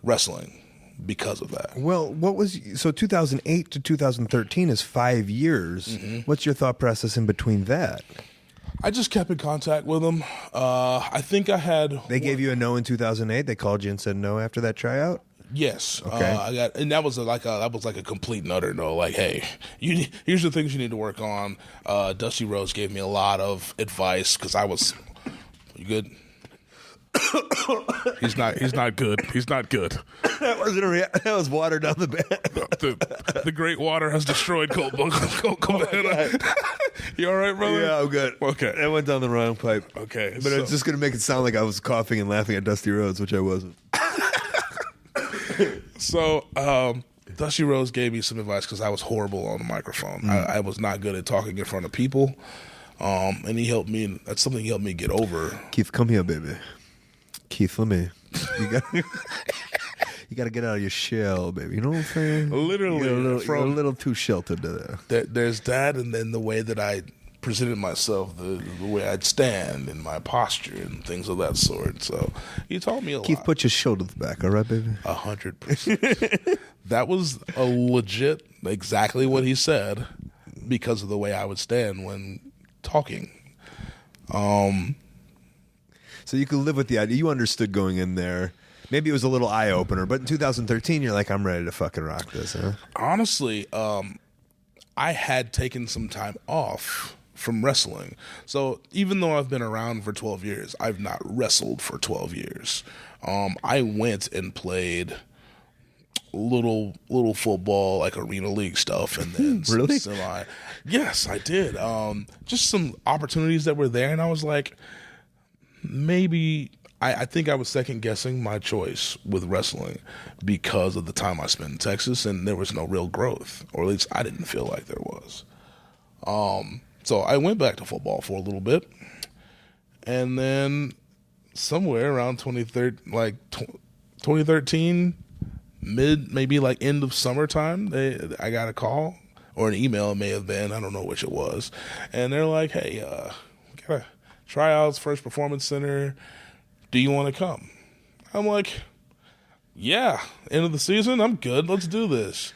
wrestling because of that. Well, 2008 to 2013 is 5 years. What's your thought process in between that? I just kept in contact with them. I think I had. They gave you a no in 2008. They called you and said no after that tryout. Yes. Okay. That was like a complete and utter no. Like, hey, here's the things you need to work on. Dusty Rhodes gave me a lot of advice because I was. You good? He's not good. He's not good. That wasn't that was water down the back. The great water has destroyed Colt Cabana. You all right, brother? Yeah, I'm good. Okay. That went down the wrong pipe. Okay. But it's just going to make it sound like I was coughing and laughing at Dusty Rhodes, which I wasn't. So, Dusty Rhodes gave me some advice because I was horrible on the microphone. I was not good at talking in front of people. And he helped me. That's something he helped me get over. Keith, come here, baby. Keith, let me. You got to get out of your shell, baby. You know what I'm saying? Literally. You're a little too sheltered there. There's that, and then the way that I presented myself, the way I'd stand and my posture and things of that sort. So he taught me a lot. Keith, put your shoulders back, all right, baby? 100%. That was a legit, exactly what he said, because of the way I would stand when talking. So you could live with the idea. You understood going in there. Maybe it was a little eye-opener, but in 2013, you're like, I'm ready to fucking rock this, huh? Honestly, I had taken some time off from wrestling. So even though I've been around for 12 years, I've not wrestled for 12 years. I went and played little football, like arena league stuff, and then really? Yes, I did. Just some opportunities that were there, and I was like, maybe I think I was second guessing my choice with wrestling because of the time I spent in Texas, and there was no real growth, or at least I didn't feel like there was. So I went back to football for a little bit, and then somewhere around 2013, maybe like end of summertime, I got a call, or an email, it may have been, I don't know which it was, and they're like, hey, we got tryouts, first Performance Center, do you want to come? I'm like, yeah, end of the season, I'm good, let's do this.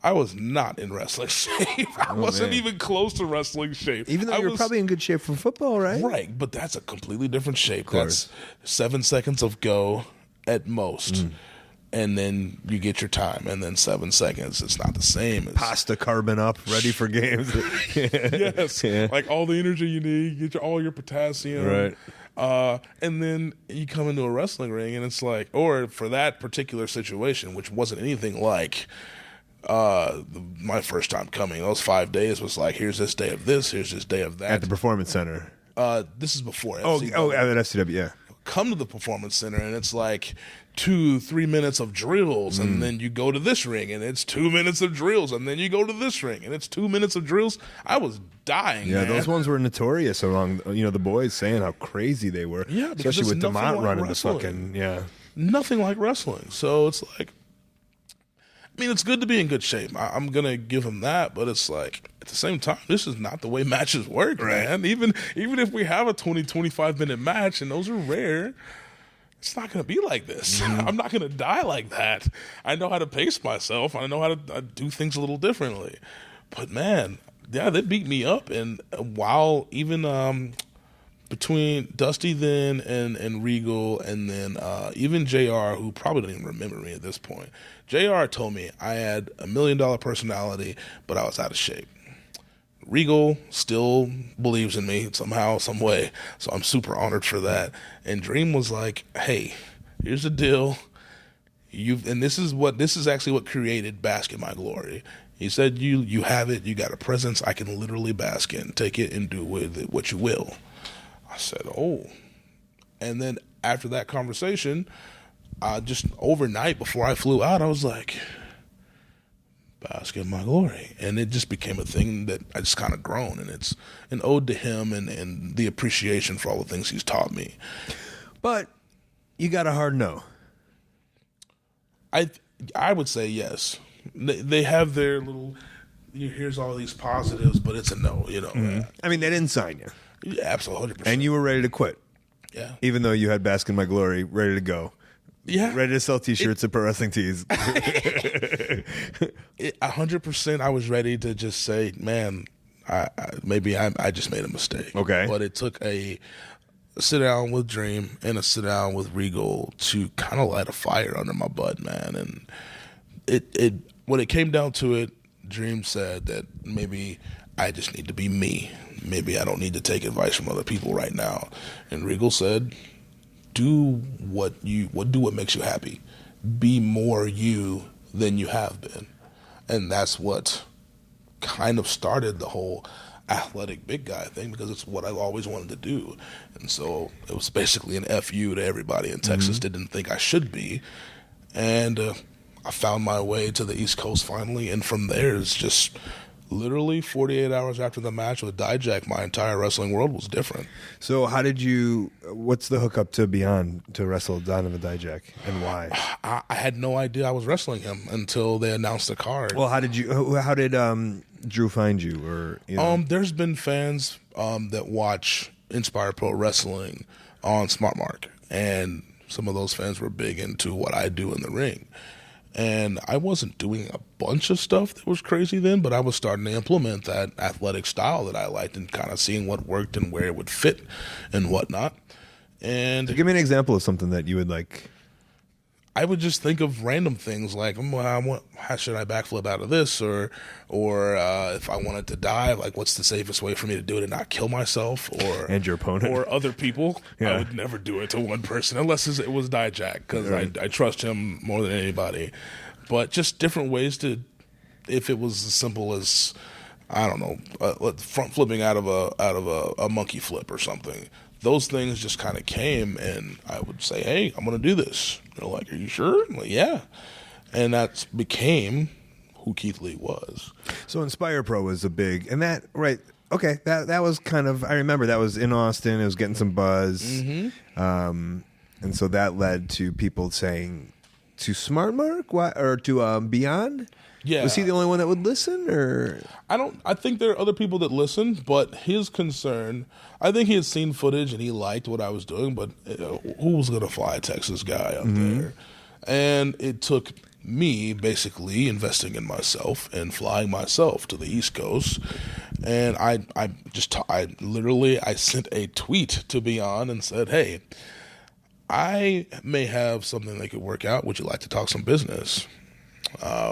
I was not in wrestling shape. I wasn't even close to wrestling shape. Even though you were probably in good shape for football, right? Right, but that's a completely different shape. That's 7 seconds of go at most. And then you get your time, and then 7 seconds. It's not the same. Pasta carbon up, ready for games. Yes, yeah. Like all the energy you need, you get all your potassium. Right. And then you come into a wrestling ring, and it's like, or for that particular situation, which wasn't anything like my first time coming. Those 5 days was like, here's this day of this, here's this day of that. At the Performance Center. This is before FCW. Oh, at FCW, yeah. come to the Performance Center and it's like 2-3 minutes of drills, and then you go to this ring and it's 2 minutes of drills, and then you go to this ring and it's 2 minutes of drills. I was dying. Yeah, man. those ones were notorious among the boys saying how crazy they were. Yeah, because especially with it's nothing DeMont like running wrestling. nothing like wrestling. So it's like, I mean, it's good to be in good shape. I'm gonna give him that, but it's like at the same time, this is not the way matches work, man. Even if we have a 20-25 minute match, and those are rare, it's not going to be like this. I'm not going to die like that. I know how to pace myself. I know how to do things a little differently. But, man, yeah, they beat me up. And while even between Dusty then and Regal and then even JR, who probably doesn't even remember me at this point, JR told me I had $1 million personality, but I was out of shape. Regal still believes in me somehow, some way, so I'm super honored for that. And Dream was like, "Hey, here's the deal. This is actually what created Bask in My Glory." He said, "You have it. You got a presence I can literally bask in. Take it and do with it what you will." I said, "Oh." And then after that conversation, just overnight before I flew out, I was like, "Bask in My Glory," and it just became a thing that I just kind of grown, and it's an ode to him and the appreciation for all the things he's taught me. But you got a hard no. I would say yes. They have their little, here's all these positives, but it's a no. I mean, they didn't sign you. Yeah, absolutely, 100%. And you were ready to quit. Yeah, even though you had Bask in My Glory ready to go. Yeah, ready to sell T-shirts at Pro Wrestling Tees. 100%. I was ready to just say, man, I just made a mistake. Okay, but it took a sit down with Dream and a sit down with Regal to kind of light a fire under my butt, man. And it when it came down to it, Dream said that maybe I just need to be me. Maybe I don't need to take advice from other people right now. And Regal said, do what makes you happy. Be more you than you have been. And that's what kind of started the whole athletic big guy thing, because it's what I've always wanted to do. And so it was basically an FU to everybody in Texas that didn't think I should be. And I found my way to the East Coast finally. And from there, it's just literally 48 hours after the match with Dijak, my entire wrestling world was different. So what's the hookup to Beyond to wrestle Donovan Dijak, and why? I had no idea I was wrestling him until they announced the card. Well, how did Drew find you? Or there's been fans that watch Inspire Pro Wrestling on Smart Mark, and some of those fans were big into what I do in the ring. And I wasn't doing a bunch of stuff that was crazy then, but I was starting to implement that athletic style that I liked and kind of seeing what worked and where it would fit and whatnot. And so give me an example of something that you would like. I would just think of random things like, how should I backflip out of this? Or if I wanted to dive, like what's the safest way for me to do it and not kill myself? And your opponent. Or other people. Yeah. I would never do it to one person unless it was Dijak, because I trust him more than anybody. But just different ways to, if it was as simple as, I don't know, front flipping out of a monkey flip or something. Those things just kind of came, and I would say, hey, I'm going to do this. They're like, are you sure? I'm like, yeah. And that became who Keith Lee was. So Inspire Pro was a big, and that, right, okay, that was kind of, I remember that was in Austin. It was getting some buzz. And so that led to people saying, to Smart Mark? Or to Beyond? Yeah. Was he the only one that would listen, or? I think there are other people that listen, but his concern, I think he had seen footage and he liked what I was doing, but who was going to fly a Texas guy up there? And it took me basically investing in myself and flying myself to the East Coast. And I sent a tweet to Beyond and said, hey, I may have something that could work out. Would you like to talk some business?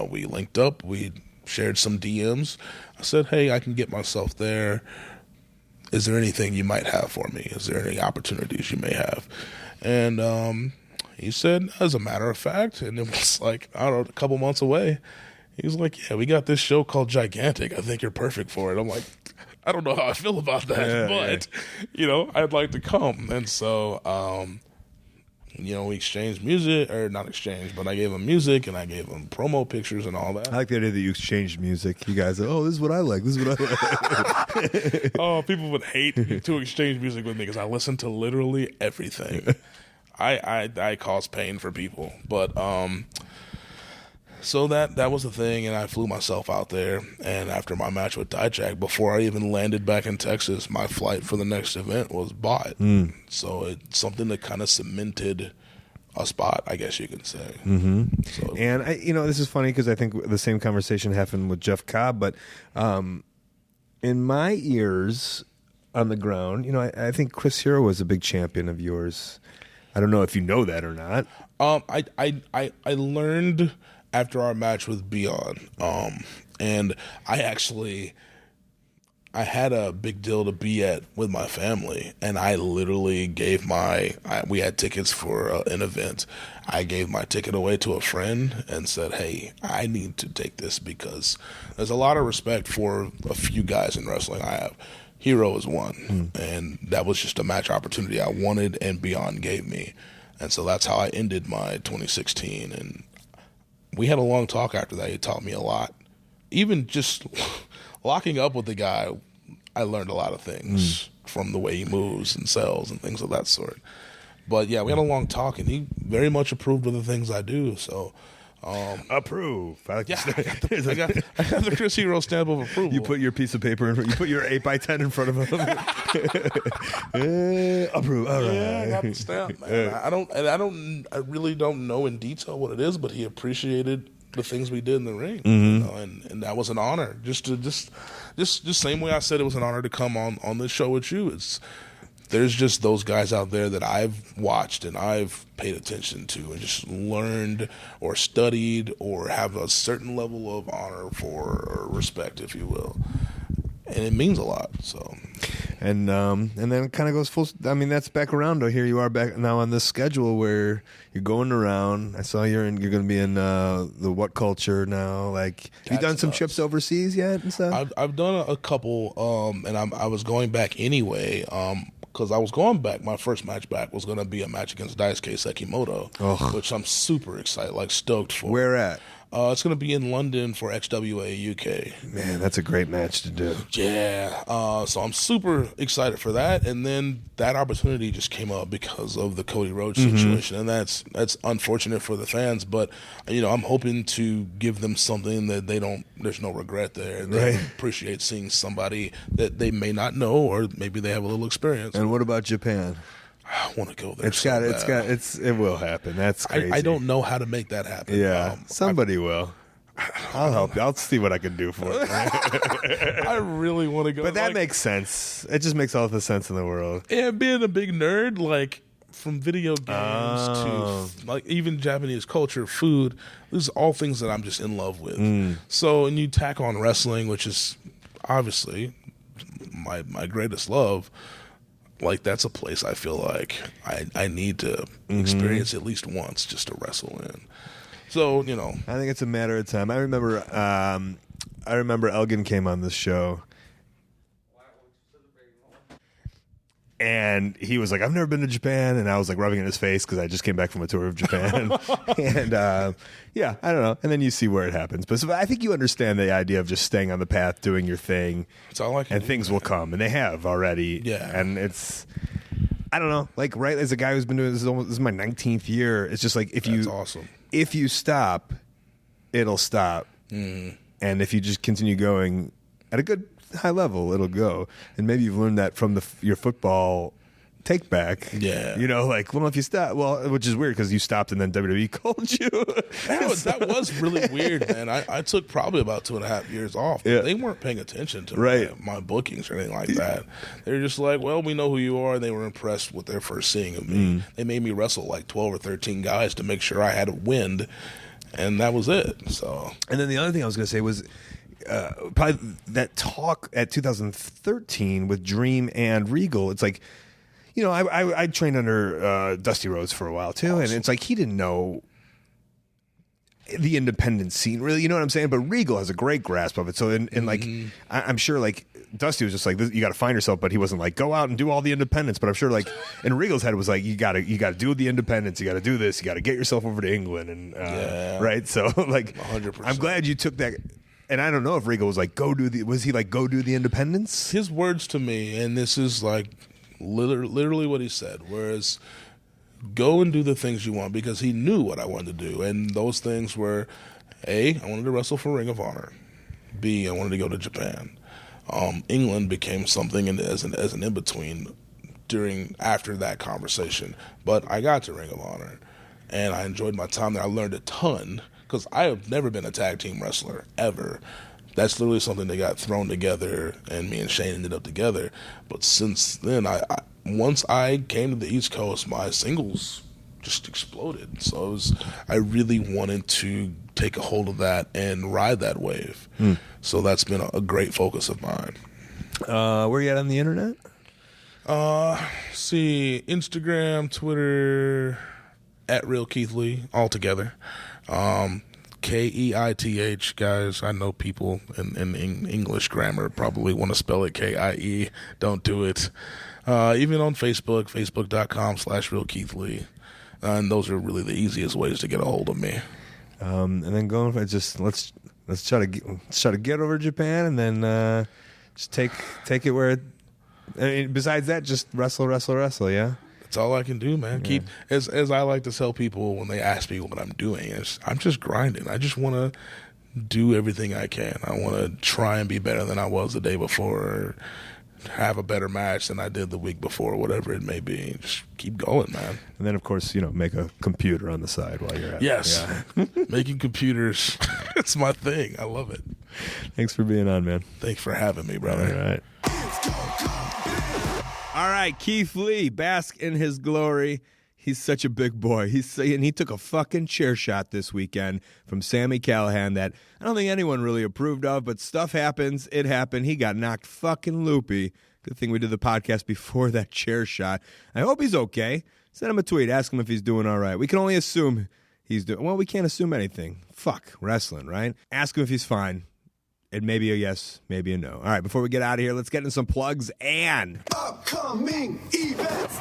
We linked up. We shared some DMs. I said, hey, I can get myself there. Is there anything you might have for me? Is there any opportunities you may have? And he said, as a matter of fact, and it was like, I don't know, a couple months away. He was like, yeah, we got this show called Gigantic. I think you're perfect for it. I'm like, I don't know how I feel about that, but, I'd like to come. And so we exchanged music, or not exchanged, but I gave him music and I gave him promo pictures and all that. I like the idea that you exchanged music. You guys, this is what I like. This is what I like. Oh, people would hate to exchange music with me because I listen to literally everything. I cause pain for people, but so that was the thing, and I flew myself out there. And after my match with Dijak, before I even landed back in Texas, my flight for the next event was bought. So it's something that kind of cemented a spot, I guess you could say. So, and this is funny because I think the same conversation happened with Jeff Cobb, but in my ears on the ground, I think Chris Hero was a big champion of yours. I don't know if you know that or not. I learned after our match with Beyond, and I had a big deal to be at with my family, and I literally gave we had tickets for an event. I gave my ticket away to a friend and said, hey, I need to take this because there's a lot of respect for a few guys in wrestling I have. Hero is one, and that was just a match opportunity I wanted and Beyond gave me. And so that's how I ended my 2016, and we had a long talk after that. He taught me a lot. Even just locking up with the guy, I learned a lot of things from the way he moves and sells and things of that sort. But yeah, we had a long talk, and he very much approved of the things I do. So approve. I like I got the Chris Hero stamp of approval. You put your piece of paper in front. You put your 8x10 in front of him. Approve. All right. Yeah, I got the stamp. Man. I really don't know in detail what it is, but he appreciated the things we did in the ring, and that was an honor. Just same way I said it was an honor to come on this show with you. There's just those guys out there that I've watched and I've paid attention to and just learned or studied or have a certain level of honor for or respect, if you will. And it means a lot. So, and then it kind of goes full. I mean, that's back around. Here you are back now on this schedule where you're going around. I saw you're going to be in the What Culture now. Like, have you done some trips overseas yet and stuff? I've done a couple, and I was going back anyway. Because I was going back, my first match back was going to be a match against Daisuke Sekimoto, which I'm super excited, stoked for. Where at? It's going to be in London for XWA UK. Man, that's a great match to do. Yeah. So I'm super excited for that. And then that opportunity just came up because of the Cody Rhodes situation. And that's unfortunate for the fans. But, I'm hoping to give them something that there's no regret there. They appreciate seeing somebody that they may not know, or maybe they have a little experience. And what about Japan? I want to go there. It will happen. That's crazy. I don't know how to make that happen. Yeah, somebody will. I'll help you. I'll see what I can do for you. I really want to go. But that makes sense. It just makes all the sense in the world. Yeah, being a big nerd, from video games to even Japanese culture, food, these are all things that I'm just in love with. So, and you tack on wrestling, which is obviously my greatest love. That's a place I feel like I need to experience at least once just to wrestle in. So, I think it's a matter of time. I remember Elgin came on this show, and he was like, I've never been to Japan, and I was rubbing in his face because I just came back from a tour of Japan. And I don't know. And then you see where it happens. But I think you understand the idea of just staying on the path, doing your thing. That's all I can do, things will come, and they have already. Yeah. And it's, I don't know, right as a guy who's been doing this is my 19th year. It's just That's awesome. If you stop, it'll stop. And if you just continue going at a good high level, it'll go. And maybe you've learned that from your football take back. Yeah. If you stop, which is weird because you stopped and then WWE called you. That was really weird, man. I took probably about 2.5 years off. Yeah. They weren't paying attention to my bookings or anything like that. They were just like, well, we know who you are. And they were impressed with their first seeing of me. They made me wrestle 12 or 13 guys to make sure I had a wind. And that was it. So. And then the other thing I was going to say was, probably that talk at 2013 with Dream and Regal. It's I trained under Dusty Rhodes for a while too, and it's he didn't know the independent scene, really. You know what I'm saying? But Regal has a great grasp of it. So, like, I'm sure, like, Dusty was just like, you got to find yourself, but he wasn't like, go out and do all the independents. But I'm sure, like, in Regal's head, it was like, you got to do the independents. You got to do this. You got to get yourself over to England, and right. So, like, 100%. I'm glad you took that. And I don't know if Regal was like, go do the independents? His words to me, and this is like literally what he said, whereas go and do the things you want, because he knew what I wanted to do. And those things were, A, I wanted to wrestle for Ring of Honor. B, I wanted to go to Japan. England became something as an in-between after that conversation. But I got to Ring of Honor, and I enjoyed my time there. I learned a ton, because I have never been a tag team wrestler, ever. That's literally something that got thrown together, and me and Shane ended up together. But since then, once I came to the East Coast, my singles just exploded. So I really wanted to take a hold of that and ride that wave. So that's been a great focus of mine. Where you at on the internet? See, Instagram, Twitter, at Real Keith Lee, all together. Keith, guys. I know people in English grammar probably want to spell it Kie. Don't do it. Even on Facebook, facebook.com/Real Keith Lee. And those are really the easiest ways to get a hold of me. And then going for just let's try to get over Japan, and then just take it where it. I mean, besides that, just wrestle. Yeah. That's all I can do, man. Keep as I like to tell people when they ask me what I'm doing is I'm just grinding. I just want to do everything I can. I want to try and be better than I was the day before, or have a better match than I did the week before, whatever it may be. Just keep going, man. And then, of course, make a computer on the side while you're at it. Yes. Making computers. It's my thing. I love it. Thanks for being on, man. Thanks for having me, brother. All right. All right, Keith Lee, bask in his glory. He's such a big boy. He took a fucking chair shot this weekend from Sami Callihan that I don't think anyone really approved of, but stuff happens. It happened. He got knocked fucking loopy. Good thing we did the podcast before that chair shot. I hope he's okay. Send him a tweet. Ask him if he's doing all right. We can only assume he's doing... Well, we can't assume anything. Fuck wrestling, right? Ask him if he's fine. It may be a yes, maybe a no. All right, before we get out of here, let's get into some plugs and... upcoming events.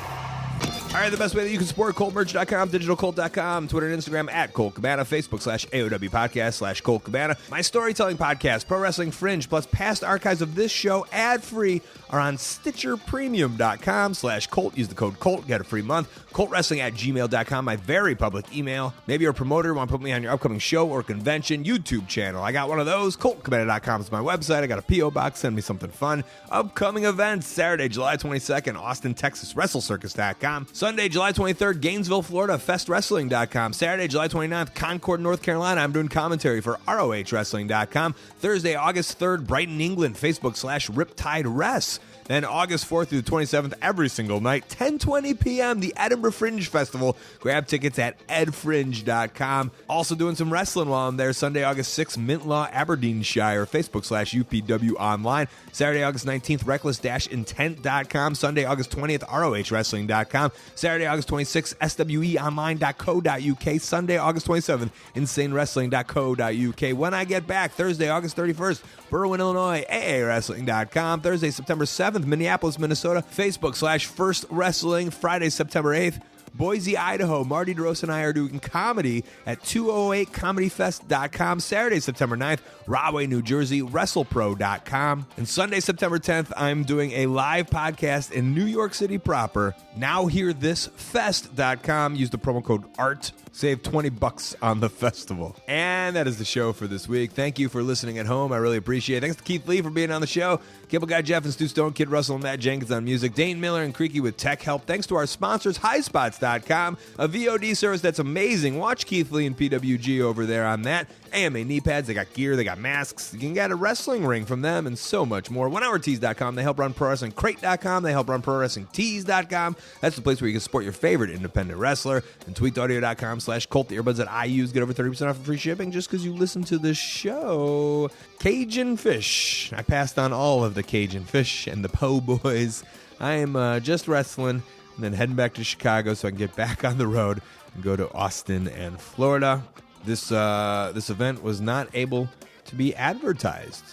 All right, the best way that you can support ColtMerch.com, DigitalColt.com, Twitter and Instagram at Colt Cabana, Facebook /AOW Podcast /Colt Cabana. My storytelling podcast, Pro Wrestling Fringe, plus past archives of this show ad-free are on StitcherPremium.com/Colt. Use the code Colt, get a free month. ColtWrestling@gmail.com, my very public email. Maybe you're a promoter, want to put me on your upcoming show or convention, YouTube channel. I got one of those. ColtCabana.com is my website. I got a P.O. box. Send me something fun. Upcoming events, Saturday, July 22nd, Austin, Texas, WrestleCircus.com. Sunday, July 23rd, Gainesville, Florida, FestWrestling.com. Saturday, July 29th, Concord, North Carolina. I'm doing commentary for ROHWrestling.com. Thursday, August 3rd, Brighton, England, Facebook /Riptide Rest. Then August 4th through the 27th, every single night, 10:20 p.m., the Edinburgh Fringe Festival. Grab tickets at edfringe.com. Also doing some wrestling while I'm there. Sunday, August 6th, Mintlaw, Aberdeenshire, Facebook /UPW Online. Saturday, August 19th, reckless-intent.com. Sunday, August 20th, ROHWrestling.com. Saturday, August 26th, SWEonline.co.uk. Sunday, August 27th, InsaneWrestling.co.uk. When I get back, Thursday, August 31st, Berwyn, Illinois, AAWrestling.com. Thursday, September 7th, Minneapolis, Minnesota, Facebook /First Wrestling. Friday, September 8th, Boise, Idaho. Marty DeRosa and I are doing comedy at 208comedyfest.com. Saturday, September 9th, Rahway, New Jersey, WrestlePro.com. And Sunday, September 10th, I'm doing a live podcast in New York City proper, NowHearThisFest.com. Use the promo code ART. Save $20 on the festival. And that is the show for this week. Thank you for listening at home. I really appreciate it. Thanks to Keith Lee for being on the show. Cable Guy Jeff and Stu Stone, Kid Russell, and Matt Jenkins on music. Dane Miller and Creaky with tech help. Thanks to our sponsors, HighSpots.com, a VOD service that's amazing. Watch Keith Lee and PWG over there on that. AMA knee pads, they got gear, they got masks. You can get a wrestling ring from them and so much more. OneHourTees.com, they help run ProWrestlingCrate.com, they help run ProWrestlingTees.com. That's the place where you can support your favorite independent wrestler. And TweakedAudio.com/Colt, the earbuds that I use, get over 30% off of free shipping just because you listen to the show. Cajun Fish. I passed on all of the Cajun Fish and the Po' Boys. I am just wrestling and then heading back to Chicago so I can get back on the road and go to Austin and Florida. this event was not able to be advertised,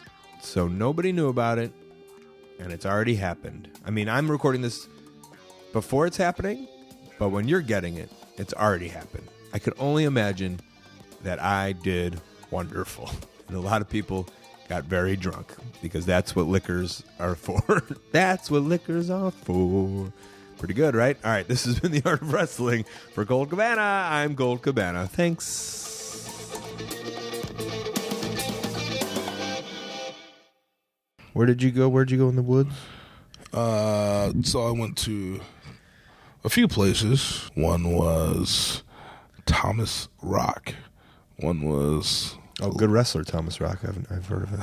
so nobody knew about it, and it's already happened. I mean, I'm recording this before it's happening, but when you're getting it, it's already happened. I could only imagine that I did wonderful, and a lot of people got very drunk because that's what liquors are for. That's what liquors are for. Pretty good, right? All right, this has been The Art of Wrestling. For Colt Cabana, I'm Colt Cabana. Thanks. Where did you go? Where'd you go in the woods? So I went to a few places. One was Thomas Rock. One was... Oh, good wrestler, Thomas Rock. I've heard of him.